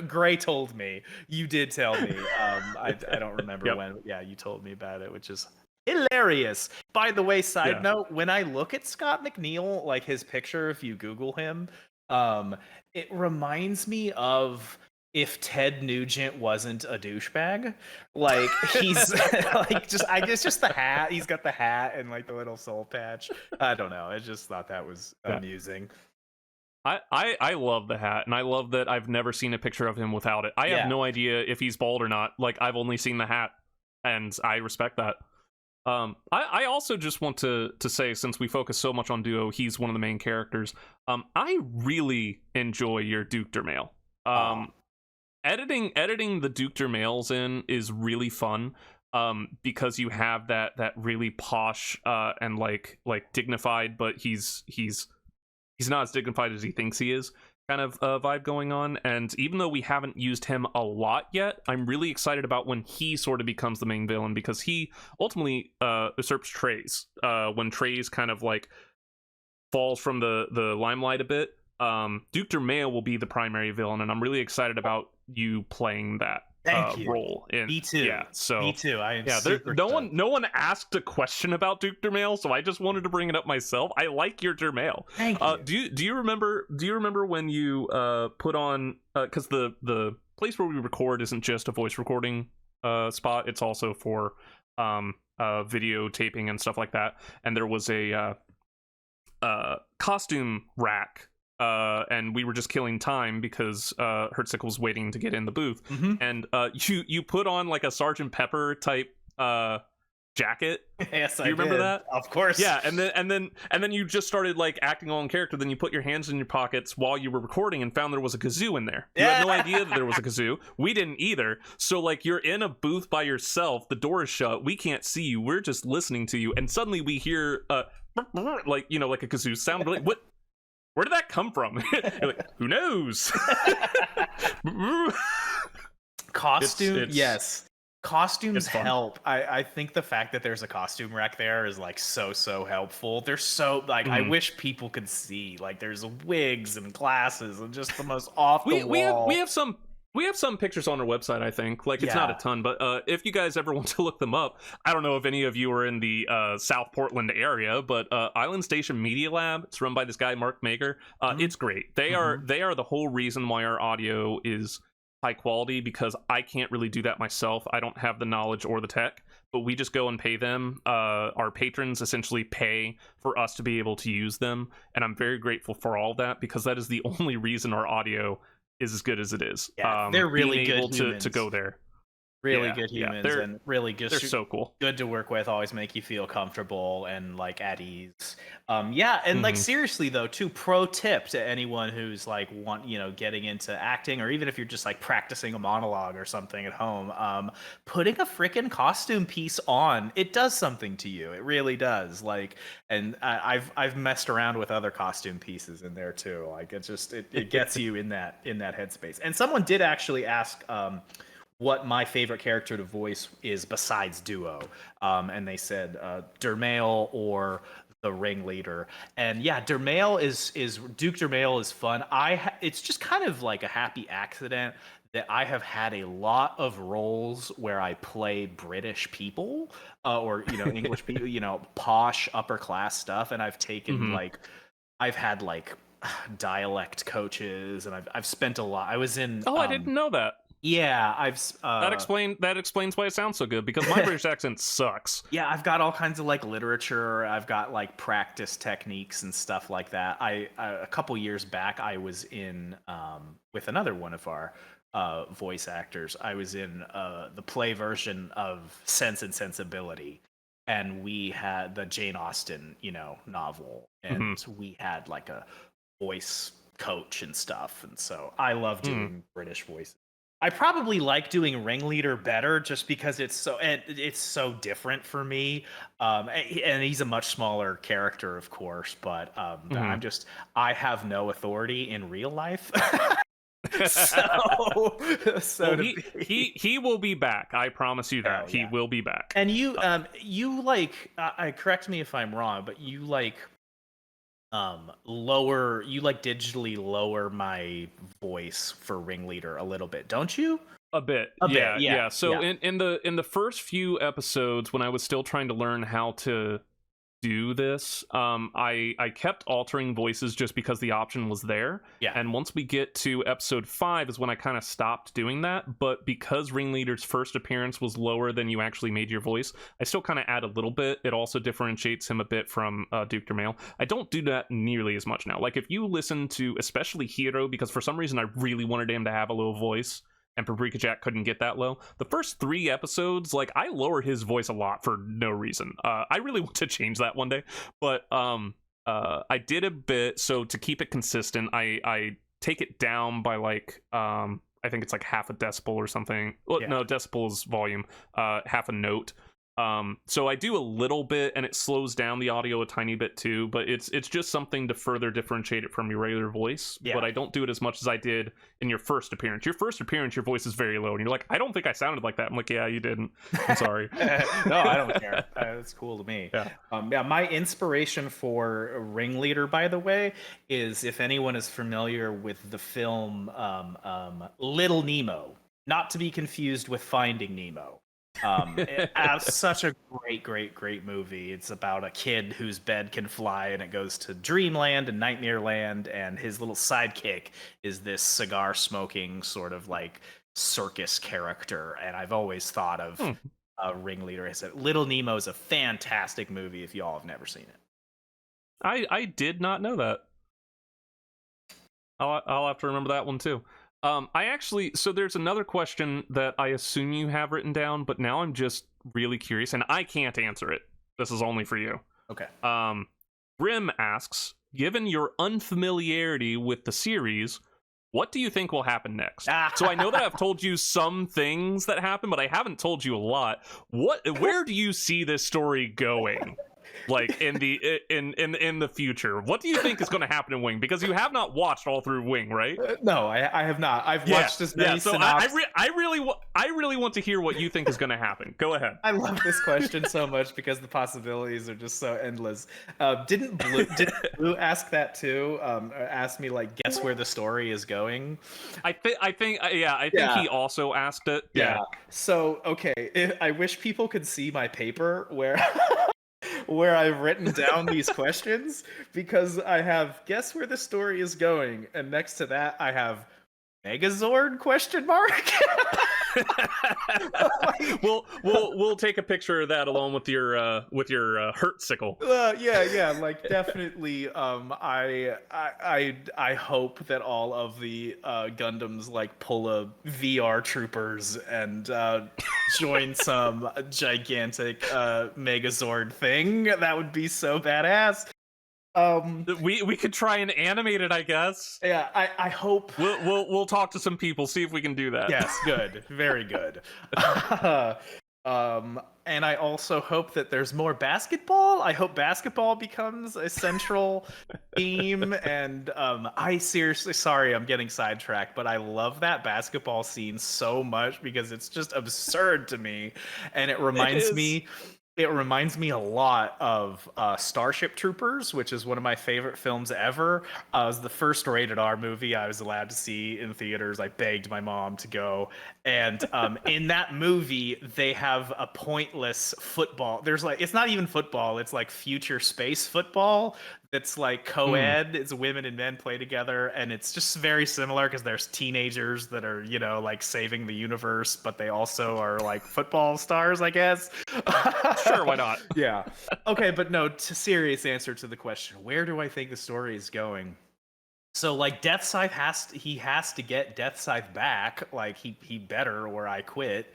Gray told me. You did tell me. I don't remember when. Yeah, you told me about it, which is hilarious. By the way, side note, when I look at Scott McNeil, like his picture, if you Google him, it reminds me of if Ted Nugent wasn't a douchebag. Like he's like I guess just the hat. He's got the hat and like the little soul patch. I don't know. I just thought that was amusing. I love the hat, and I love that I've never seen a picture of him without it. I have no idea if he's bald or not. Like, I've only seen the hat, and I respect that. I also just want to say, since we focus so much on Duo, he's one of the main characters. I really enjoy your Duke Dermail. Editing the Duke Dermails in is really fun. Because you have that really posh and like dignified, but he's not as dignified as he thinks he is kind of vibe going on. And even though we haven't used him a lot yet, I'm really excited about when he sort of becomes the main villain, because he ultimately usurps Trey's when Trey's kind of like falls from the limelight a bit. Duke Dermail will be the primary villain, and I'm really excited about you playing that role in me too. Yeah, so me too. I am no one asked a question about Duke Dermail, so I just wanted to bring it up myself. I like your Dermail. Thank you. Do you remember when you put on because the place where we record isn't just a voice recording spot, it's also for video taping and stuff like that, and there was a costume rack, and we were just killing time because Hurtsickle was waiting to get in the booth, and you put on like a Sergeant Pepper type jacket. Yes, Do you remember that? Of course. Yeah, and then you just started like acting all in character. Then you put your hands in your pockets while you were recording and found there was a kazoo in there. You had no idea that there was a kazoo. We didn't either. So like you're in a booth by yourself. The door is shut. We can't see you. We're just listening to you, and suddenly we hear like like a kazoo sound. Like, what? Where did that come from? You're like, who knows? Costume, yes. Costumes help. I think the fact that there's a costume rack there is like so helpful. They're so like I wish people could see. Like there's wigs and glasses and just the most off the wall. We have some pictures on our website, I think. Like, it's not a ton, but if you guys ever want to look them up, I don't know if any of you are in the South Portland area, but Island Station Media Lab, it's run by this guy, Mark Mager. It's great. They are the whole reason why our audio is high quality, because I can't really do that myself. I don't have the knowledge or the tech, but we just go and pay them. Our patrons essentially pay for us to be able to use them, and I'm very grateful for all that, because that is the only reason our audio is as good as it is. They're really good able to go there. Really good humans, and really good. They're so cool. Good to work with. Always make you feel comfortable and like at ease. And like seriously though, too, pro tip to anyone who's like getting into acting, or even if you're just like practicing a monologue or something at home, putting a freaking costume piece on, it does something to you. It really does. Like, and I've messed around with other costume pieces in there too. Like it gets you in that headspace. And someone did actually ask what my favorite character to voice is besides Duo, and they said Dermail or the ringleader. And yeah, Dermail is Duke Dermail is fun. It's just kind of like a happy accident that I have had a lot of roles where I play British people, or English people, posh upper class stuff, and I've taken I've had like dialect coaches, and I've spent a lot. I was in. I didn't know that. Yeah, that explains why it sounds so good, because my British accent sucks. Yeah, I've got all kinds of like literature. I've got like practice techniques and stuff like that. A couple years back, I was in with another one of our voice actors. I was in the play version of Sense and Sensibility, and we had the Jane Austen, novel, and we had like a voice coach and stuff, and so I love doing British voices. I probably like doing Ringleader better just because it's so different for me. And he's a much smaller character, of course, but I have no authority in real life. so well, he will be back. I promise you that. He will be back. And you correct me if I'm wrong, but you digitally lower my voice for Ringleader a little bit, don't you? A bit, yeah. So in the first few episodes, when I was still trying to learn how to do this, I kept altering voices just because the option was there. Yeah. And once we get to episode 5 is when I kind of stopped doing that. But because Ringleader's first appearance was lower than you actually made your voice, I still kind of add a little bit. It also differentiates him a bit from Duke Dermail. I don't do that nearly as much now. Like if you listen to especially Hiro, because for some reason I really wanted him to have a low voice, and Paprika Jack couldn't get that low. The first 3 episodes, like, I lower his voice a lot for no reason. I really want to change that one day, but I did a bit. So to keep it consistent, I take it down by like I think it's like half a decibel or something. Well, no, decibel is volume. Half a note. So I do a little bit, and it slows down the audio a tiny bit too, but it's just something to further differentiate it from your regular voice. But I don't do it as much as I did in your first appearance. Your first appearance, your voice is very low, and you're like, I don't think I sounded like that. I'm like, yeah, you didn't. I'm sorry. No, I don't care. It's cool to me. My inspiration for Ringleader, by the way, is if anyone is familiar with the film Little Nemo, not to be confused with Finding Nemo. It's such a great movie. It's about a kid whose bed can fly, and it goes to Dreamland and Nightmare Land, and his little sidekick is this cigar smoking sort of like circus character. And I've always thought of Ringleader as Little Nemo is a fantastic movie if y'all have never seen it. I did not know that. I'll have to remember that one too. So there's another question that I assume you have written down, but now I'm just really curious, and I can't answer it. This is only for you. Okay. Grim asks, given your unfamiliarity with the series, what do you think will happen next? So I know that I've told you some things that happen, but I haven't told you a lot. Where do you see this story going? Like in the future, what do you think is going to happen in Wing? Because you have not watched all through Wing, right? No, I have not. I've watched as many. So I really want to hear what you think is going to happen. Go ahead. I love this question so much because the possibilities are just so endless. Didn't Blue ask that too? Ask me like, guess where the story is going. I think he also asked it. Yeah. So okay, I wish people could see my paper where. Where I've written down these questions, because I have guess where the story is going, and next to that I have Megazord ? We'll take a picture of that along with your Hurtsickle. Yeah, like definitely. I hope that all of the Gundams like pull a VR Troopers and join some gigantic Megazord thing. That would be so badass. We could try and animate it, I guess. Yeah, I hope we'll talk to some people, see if we can do that. Yes, good, very good. And I also hope that there's more basketball. I hope basketball becomes a central theme. And I seriously, sorry, I'm getting sidetracked, but I love that basketball scene so much because it's just absurd to me, and it reminds me. It reminds me a lot of Starship Troopers, which is one of my favorite films ever. It was the first rated R movie I was allowed to see in theaters. I begged my mom to go. And in that movie, they have a pointless football. There's like, it's not even football. It's like future space football. It's like co-ed. It's women and men play together, and it's just very similar because there's teenagers that are, like saving the universe, but they also are like football stars, I guess. Sure, why not? Yeah. Okay, but no, serious answer to the question. Where do I think the story is going? So like Death Scythe has to get Death Scythe back. Like he better, or I quit.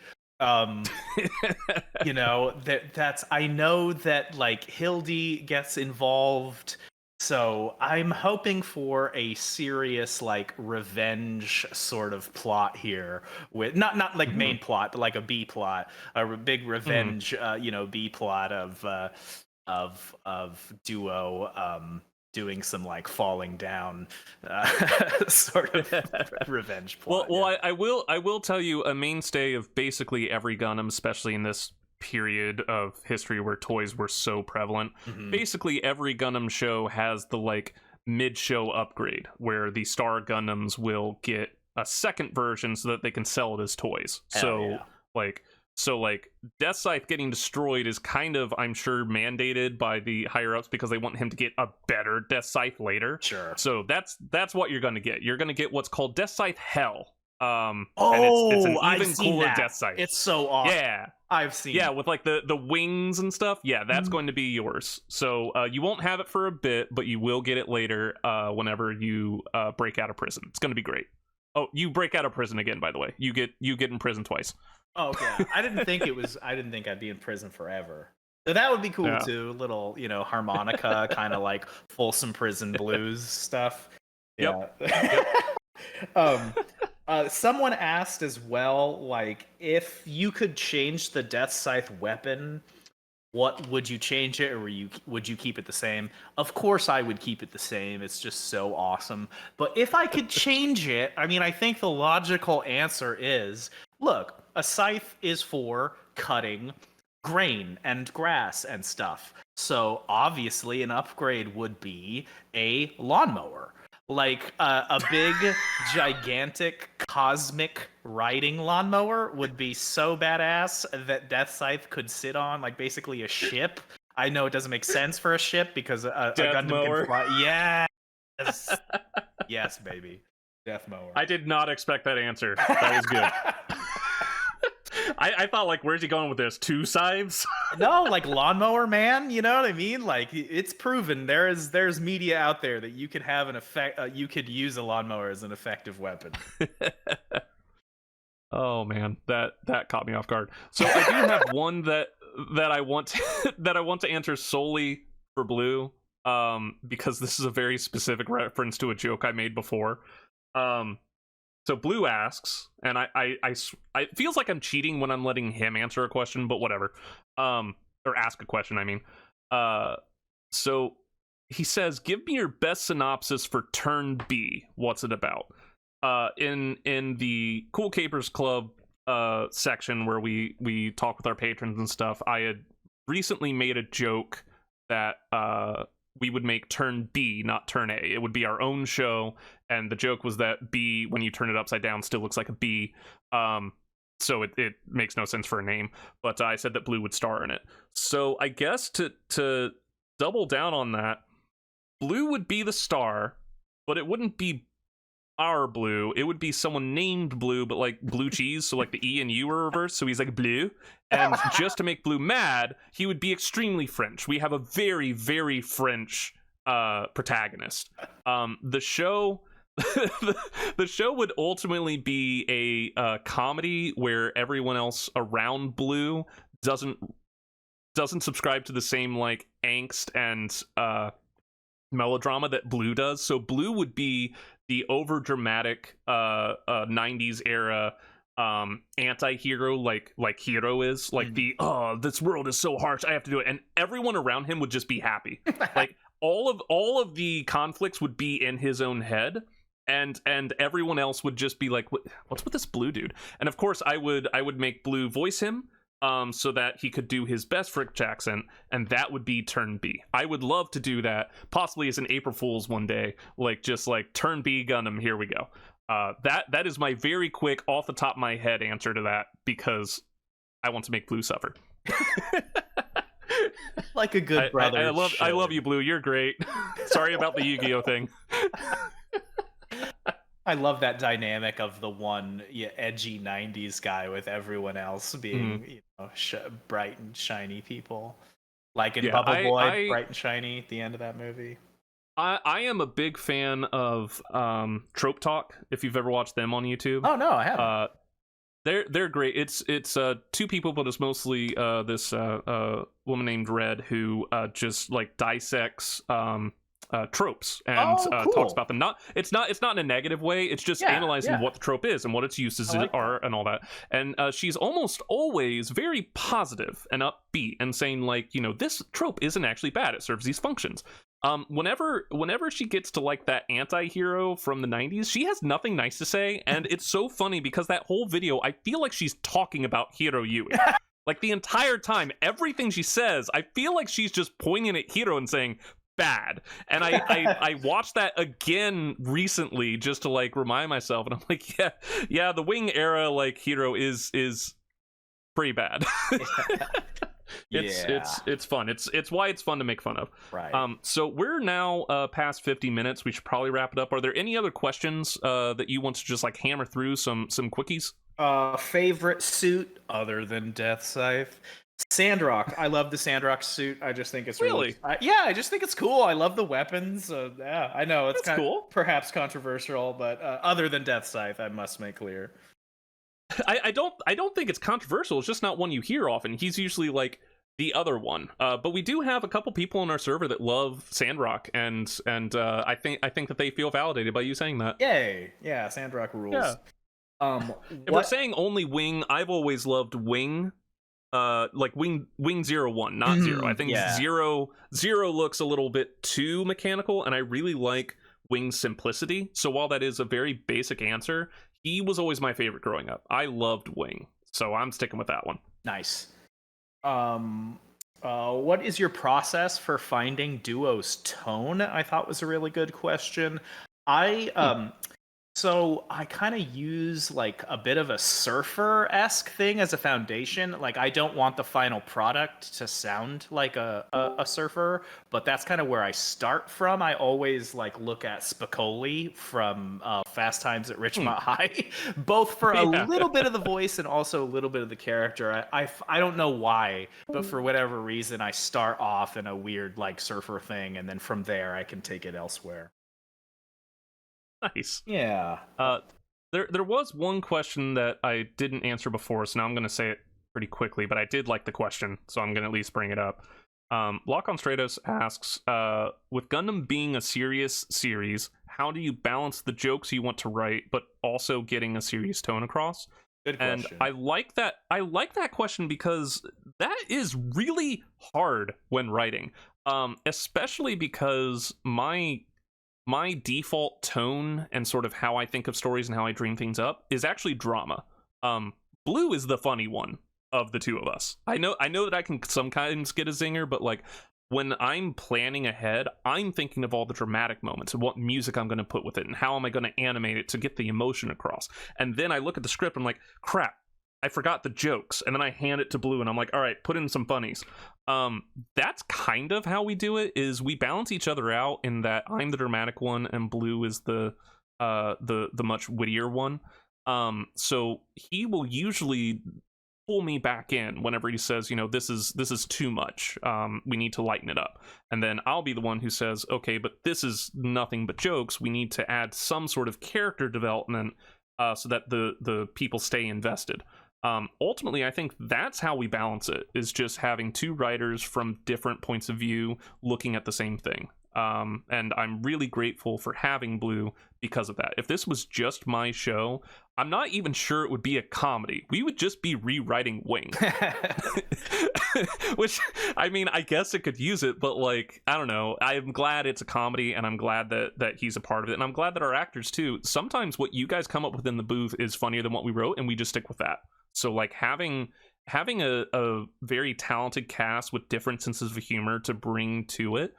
You know, that's I know that like Hildy gets involved, so I'm hoping for a serious like revenge sort of plot here, with not like Mhm. main plot, but like a B plot, big Mhm. revenge B plot of duo doing some like falling down uh, sort of revenge Well, plot. well, Yeah. I will tell you a mainstay of basically every Gundam, especially in this period of history where toys were so prevalent. Hmm. Basically, every Gundam show has the like mid-show upgrade where the Star Gundams will get a second version so that they can sell it as toys. Hell yeah. Like like Death Scythe getting destroyed is kind of, I'm sure, mandated by the higher ups because they want him to get a better Death Scythe later. Sure. So that's what you're going to get. You're going to get what's called Death Scythe Hell. And it's an Oh, I've even seen cooler that. Death Scythe. It's so awesome. Yeah. I've seen Yeah, that. with like the wings and stuff. Yeah, that's Mhm. going to be yours. So you won't have it for a bit, but you will get it later whenever you break out of prison. It's going to be great. Oh, you break out of prison again, by the way. You get in prison twice. Oh yeah. I didn't think it was. I didn't think I'd be in prison forever. So that would be cool Yeah. too. Little, harmonica, kind of like Folsom Prison Blues stuff. Yep. Yeah. um, someone asked as well, like, if you could change the Death Scythe weapon, what would you change it, or would you keep it the same? Of course I would keep it the same. It's just so awesome. But if I could change it, I mean, I think the logical answer is, look, a scythe is for cutting grain and grass and stuff. So obviously an upgrade would be a lawnmower. Like a big, gigantic, cosmic riding lawnmower would be so badass that Death Scythe could sit on, like basically a ship. I know it doesn't make sense for a ship because a Death Gundam mower. can fly. Yes, yes, baby, Death mower. I did not expect that answer. That was good. I thought, like, where's he going with this? Two scythes? No, like lawnmower man, you know what I mean? Like it's proven there's media out there that you could have an effect. You could use a lawnmower as an effective weapon. Oh man, that caught me off guard. So I do have one that I want to, that I want to answer solely for Blue, because this is a very specific reference to a joke I made before. So Blue asks, and it feels like I'm cheating when I'm letting him answer a question, but whatever. Or ask a question, I mean. So he says, "Give me your best synopsis for Turn B. What's it about?" In the Cool Capers Club section where we talk with our patrons and stuff, I had recently made a joke that we would make Turn B, not Turn A. It would be our own show, and the joke was that B, when you turn it upside down, still looks like a B. So it makes no sense for a name, but I said that Blue would star in it. So I guess to double down on that, Blue would be the star, but it wouldn't be our Blue. It would be someone named Blue, but like blue cheese, so like the E and U are reversed, so he's like Blue. And just to make Blue mad, he would be extremely French. We have a very, very French protagonist. The show the show would ultimately be a comedy where everyone else around Blue doesn't subscribe to the same like angst and melodrama that Blue does. So Blue would be the overdramatic 90s era anti-hero, like Hero is, like the this world is so harsh, I have to do it, and everyone around him would just be happy. Like all of the conflicts would be in his own head, and everyone else would just be like, what's with this Blue dude? And of course I would make Blue voice him, so that he could do his best French accent, and that would be Turn B. I would love to do that, possibly as an April Fool's one day, like just like Turn B Gundam, here we go. That is my very quick, off the top of my head answer to that, because I want to make Blue suffer. Like a good brother. I love you, Blue. You're great. Sorry about the Yu-Gi-Oh thing. I love that dynamic of the one edgy 90s guy with everyone else being, bright and shiny people. Like in Bubble Boy, bright and shiny at the end of that movie. I am a big fan of Trope Talk, if you've ever watched them on YouTube. Oh, no, I haven't. They're great. It's two people, but it's mostly this woman named Red who just like dissects tropes and cool. talks about them. It's not in a negative way. It's just analyzing what the trope is and what its uses are and all that. And she's almost always very positive and upbeat and saying like, this trope isn't actually bad. It serves these functions. Whenever she gets to like that anti-hero from the 90s, she has nothing nice to say, and it's so funny because that whole video, I feel like she's talking about Hiro Yui. Like the entire time, everything she says, I feel like she's just pointing at Hiro and saying bad. And I watched that again recently just to like remind myself, and I'm like, yeah, the Wing era like Hiro is pretty bad. It's fun. It's why it's fun to make fun of. Right. So we're now past 50 minutes. We should probably wrap it up. Are there any other questions that you want to just like hammer through some quickies? Favorite suit other than Death Scythe? Sandrock. I love the Sandrock suit. I just think it's really I just think it's cool. I love the weapons. Yeah, I know it's kind of cool, perhaps controversial, but other than Death Scythe, I must make clear. I don't think it's controversial. It's just not one you hear often. He's usually like the other one. But we do have a couple people on our server that love Sandrock, and I think that they feel validated by you saying that. Yay! Yeah, Sandrock rules. Yeah. If we're saying only Wing, I've always loved Wing. Like Wing 01, not 0. I think zero looks a little bit too mechanical, and I really like Wing's simplicity. So while that is a very basic answer, he was always my favorite growing up. I loved Wing, so I'm sticking with that one. Nice. What is your process for finding Duo's tone? I thought was a really good question. So I kind of use like a bit of a surfer-esque thing as a foundation. Like I don't want the final product to sound like a surfer, but that's kind of where I start from. I always like look at Spicoli from Fast Times at Richmond High, both for a little bit of the voice and also a little bit of the character. I don't know why, but for whatever reason, I start off in a weird like surfer thing, and then from there I can take it elsewhere. Nice. Yeah. There was one question that I didn't answer before, so now I'm going to say it pretty quickly, but I did like the question, so I'm going to at least bring it up. Lock on Stratos asks, with Gundam being a serious series, how do you balance the jokes you want to write, but also getting a serious tone across? Good question. And I like that question because that is really hard when writing, especially because my default tone and sort of how I think of stories and how I dream things up is actually drama. Blue is the funny one of the two of us. I know that I can sometimes get a zinger, but like when I'm planning ahead, I'm thinking of all the dramatic moments and what music I'm going to put with it and how am I going to animate it to get the emotion across. And then I look at the script and I'm like, crap, I forgot the jokes. And then I hand it to Blue and I'm like, all right, put in some funnies. That's kind of how we do it, is we balance each other out in that I'm the dramatic one and Blue is the much wittier one. So he will usually pull me back in whenever he says, this is too much. We need to lighten it up. And then I'll be the one who says, okay, but this is nothing but jokes. We need to add some sort of character development so that the people stay invested. Ultimately, I think that's how we balance it, is just having two writers from different points of view looking at the same thing. And I'm really grateful for having Blue because of that. If this was just my show, I'm not even sure it would be a comedy. We would just be rewriting Wing. Which, I mean, I guess it could use it, but like, I don't know. I'm glad it's a comedy, and I'm glad that he's a part of it. And I'm glad that our actors too. Sometimes what you guys come up with in the booth is funnier than what we wrote, and we just stick with that. So like having a very talented cast with different senses of humor to bring to it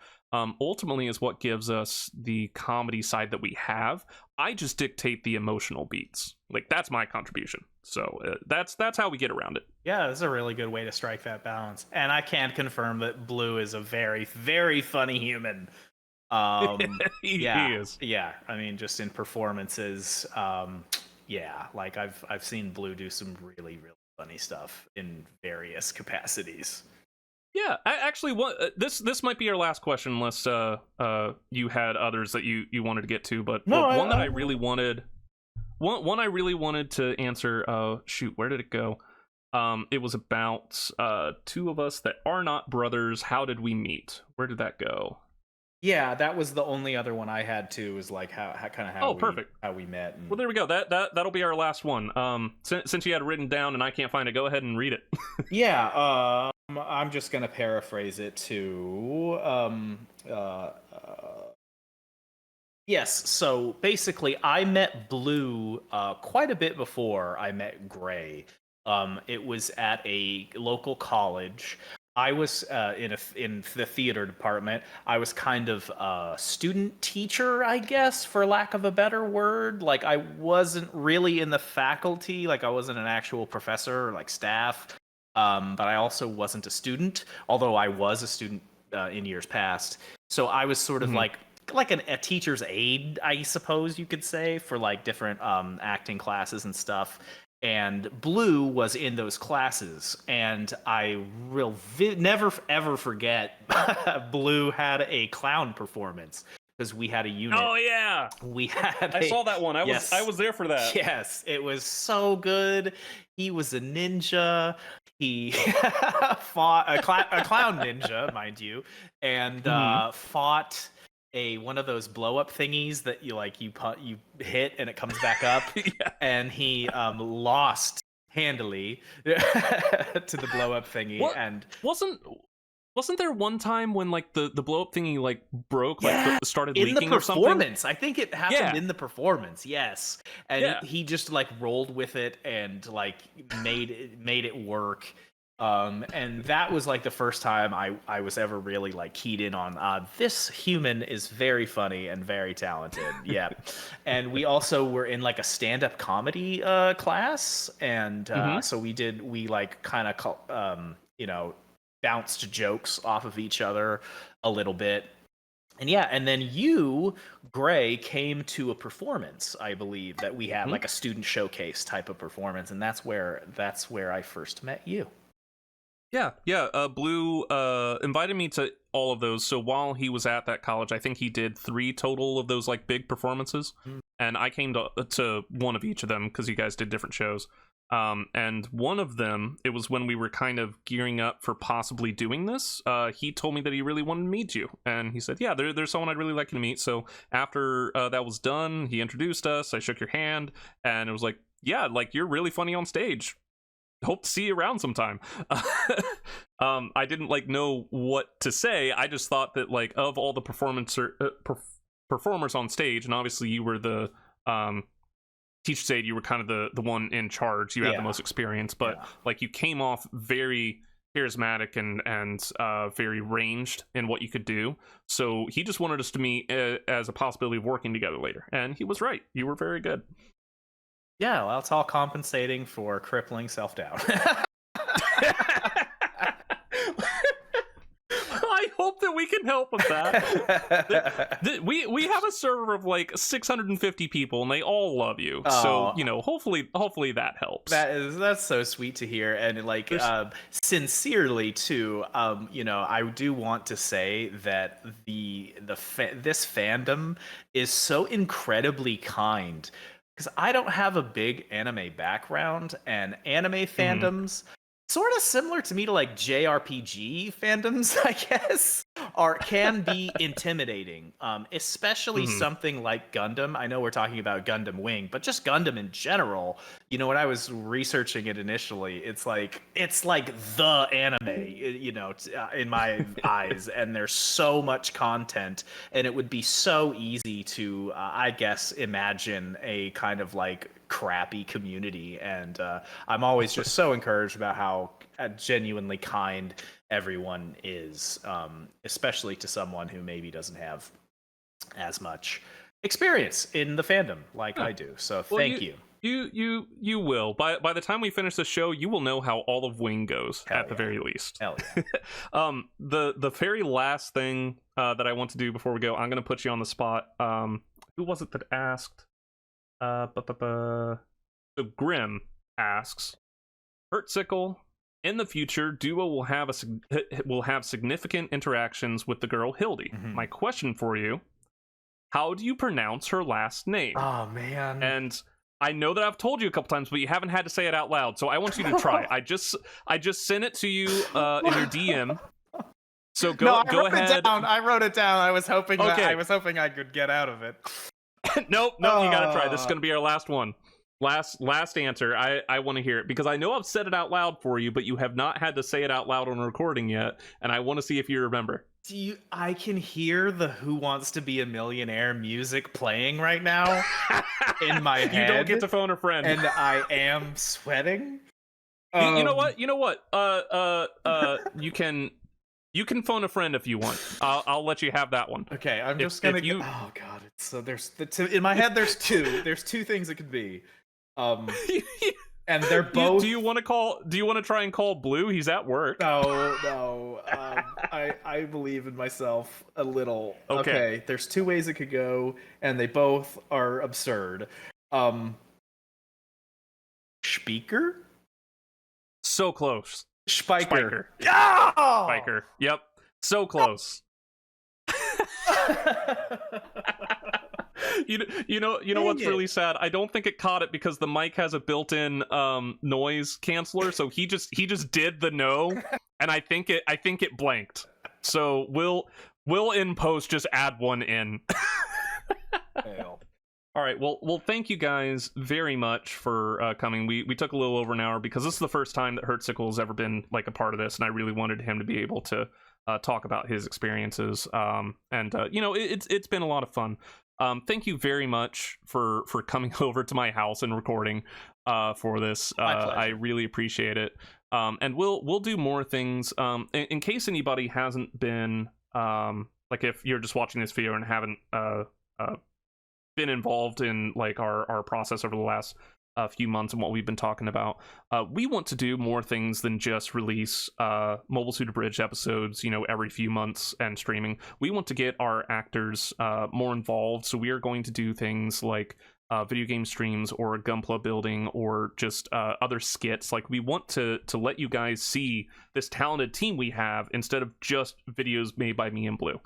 ultimately is what gives us the comedy side that we have. I just dictate the emotional beats. Like that's my contribution. So that's how we get around it. Yeah, that's a really good way to strike that balance. And I can confirm that Blue is a very, very funny human. He is. Yeah, I mean, just in performances, yeah, like I've seen Blue do some really, really funny stuff in various capacities. Yeah, actually, this might be our last question, unless you had others that you wanted to get to. But one that I really wanted one I really wanted to answer. Shoot, where did it go? It was about two of us that are not brothers. How did we meet? Where did that go? Yeah, that was the only other one I had too. Was like how perfect. how we met. And... Well, there we go. That'll be our last one. Since you had it written down and I can't find it, go ahead and read it. Yeah. I'm just gonna paraphrase it to yes, so basically I met Blue quite a bit before I met Gray. It was at a local college. I was in the theater department. I was kind of a student teacher, I guess, for lack of a better word. Like, I wasn't really in the faculty, like I wasn't an actual professor or like staff. But I also wasn't a student, although I was a student in years past. So I was sort of like a teacher's aide, I suppose you could say, for like different acting classes and stuff. And Blue was in those classes, and I will never ever forget Blue had a clown performance because we had a unit. Oh yeah, we had. I saw that one. I was there for that. Yes, it was so good. He was a ninja. He fought a clown ninja, mind you, and fought one of those blow up thingies that you hit and it comes back up. Yeah. And he lost handily to the blow up thingy. What? And wasn't there one time when like the blow up thingy like broke, like started in leaking the or something? performance? I think it happened in the performance. Yes, and he just like rolled with it and like made it work. And that was like the first time I was ever really like keyed in on this human is very funny and very talented. Yeah. And we also were in like a stand-up comedy class, and so we like kind of bounced jokes off of each other a little bit. And and then you, Gray, came to a performance, I believe, that we had like a student showcase type of performance, and that's where I first met you. Yeah. Blue invited me to all of those. So while he was at that college, I think he did 3 total of those like big performances, and I came to one of each of them because you guys did different shows. And one of them, it was when we were kind of gearing up for possibly doing this. He told me that he really wanted to meet you, and he said, "Yeah, there's someone I'd really like you to meet." So after that was done, he introduced us. I shook your hand, and it was like, "Yeah, like you're really funny on stage. Hope to see you around sometime." I didn't like know what to say. I just thought that like of all the performers on stage, and obviously you were the teacher's aide, you were kind of the one in charge. You had the most experience, but like you came off very charismatic and very ranged in what you could do. So he just wanted us to meet as a possibility of working together later, and he was right. You were very good. Yeah, well, it's all compensating for crippling self-doubt. I hope that we can help with that. We have a server of like 650 people, and they all love you. So hopefully that helps. That's so sweet to hear, and like sincerely too. I do want to say that this fandom is so incredibly kind. Because I don't have a big anime background, and anime fandoms, sort of similar to me to like JRPG fandoms, I guess, can be intimidating. Especially something like Gundam. I know we're talking about Gundam Wing, but just Gundam in general. When I was researching it initially, it's like the anime, in my eyes, and there's so much content, and it would be so easy to, I guess, imagine a kind of like crappy community, and I'm always just so encouraged about how genuinely kind everyone is, especially to someone who maybe doesn't have as much experience in the fandom like I do. So thank you. You will. By the time we finish the show, you will know how all of Wing goes at the very least. Hell yeah. The very last thing that I want to do before we go, I'm going to put you on the spot. Who was it that asked? So Grim asks, Hurtsickle, in the future, Duo will have significant interactions with the girl Hildy. My question for you: how do you pronounce her last name? Oh man. And I know that I've told you a couple times, but you haven't had to say it out loud. So I want you to try. I just sent it to you in your DM. So go ahead. I wrote it down. I was hoping I could get out of it. Nope, you gotta try. This is gonna be our last one. Last answer. I want to hear it because I know I've said it out loud for you, but you have not had to say it out loud on a recording yet, and I want to see if you remember. I can hear the Who Wants to Be a Millionaire music playing right now in my head. You don't get to phone a friend. And I am sweating. You know what? You can phone a friend if you want. I'll let you have that one. Okay, I'm just gonna. Oh god, so there's in my head. There's two. There's two things it could be. And they're both. Do you want to try and call Blue? He's at work. No. I believe in myself a little. Okay. There's two ways it could go, and they both are absurd. Speaker. So close. Spiker. Yeah! Spiker. Yep. So close. You know what's really sad? I don't think it caught it because the mic has a built-in noise canceller, so he just did the no, and I think it blanked. So we'll in post just add one in. All right, well, thank you guys very much for coming. We took a little over an hour because this is the first time that Hurtsickle has ever been like a part of this, and I really wanted him to be able to talk about his experiences. It's been a lot of fun. Thank you very much for coming over to my house and recording for this. I really appreciate it. And we'll do more things. In case anybody hasn't been like if you're just watching this video and haven't been involved in like our process over the last few months and what we've been talking about, we want to do more things than just release Mobile Suit Abridged episodes, every few months and streaming. We want to get our actors more involved, so we are going to do things like video game streams or Gunpla building or just other skits. Like, we want to let you guys see this talented team we have instead of just videos made by me and Blue.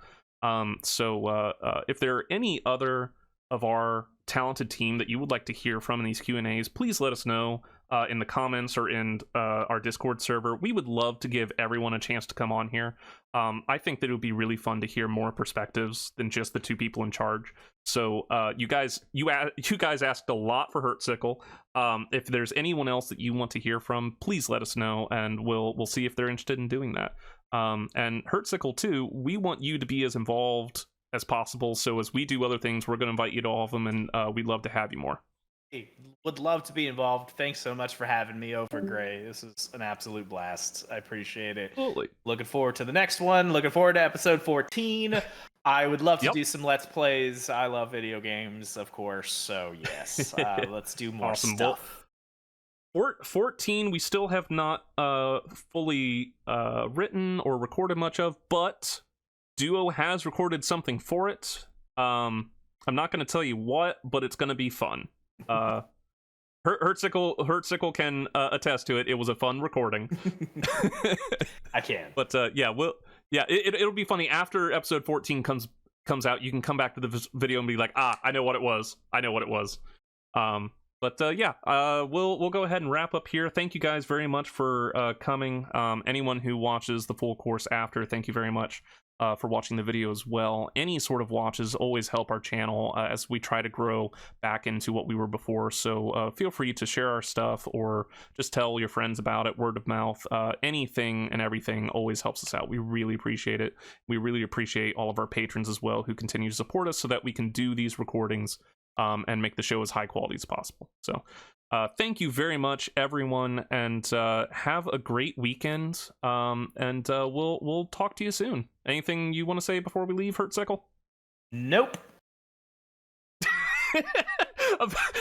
So if there are any other of our talented team that you would like to hear from in these Q&As, please let us know in the comments or in our Discord server. We would love to give everyone a chance to come on here. I think that it would be really fun to hear more perspectives than just the two people in charge. So you guys asked a lot for Hurtsickle. If there's anyone else that you want to hear from, please let us know, and we'll see if they're interested in doing that. And Hurtsickle too, we want you to be as involved as possible, so as we do other things, we're going to invite you to all of them, and we'd love to have you more. Would love to be involved. Thanks so much for having me over, Gray. This is an absolute blast. I appreciate it. Absolutely. Looking forward to the next one. Looking forward to episode 14. I would love to do some Let's Plays. I love video games, of course, so yes, let's do more stuff. 14 we still have not fully written or recorded much of, but Duo has recorded something for it. I'm not going to tell you what, but it's going to be fun. Hurtsickle can attest to it. It was a fun recording. I can. But it'll be funny after episode 14 comes out. You can come back to the video and be like, I know what it was. We'll go ahead and wrap up here. Thank you guys very much for coming. Anyone who watches the full course after, thank you very much for watching the video as well. Any sort of watches always help our channel as we try to grow back into what we were before. So feel free to share our stuff or just tell your friends about it. Word of mouth, anything and everything always helps us out. We really appreciate it. We really appreciate all of our patrons as well who continue to support us so that we can do these recordings and make the show as high quality as possible. So thank you very much, everyone, and have a great weekend. And we'll talk to you soon. Anything you want to say before we leave, Hurtsickle? Nope.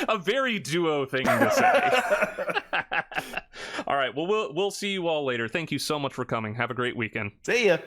a very Duo thing to say. All right, well, we'll see you all later. Thank you so much for coming. Have a great weekend. See ya.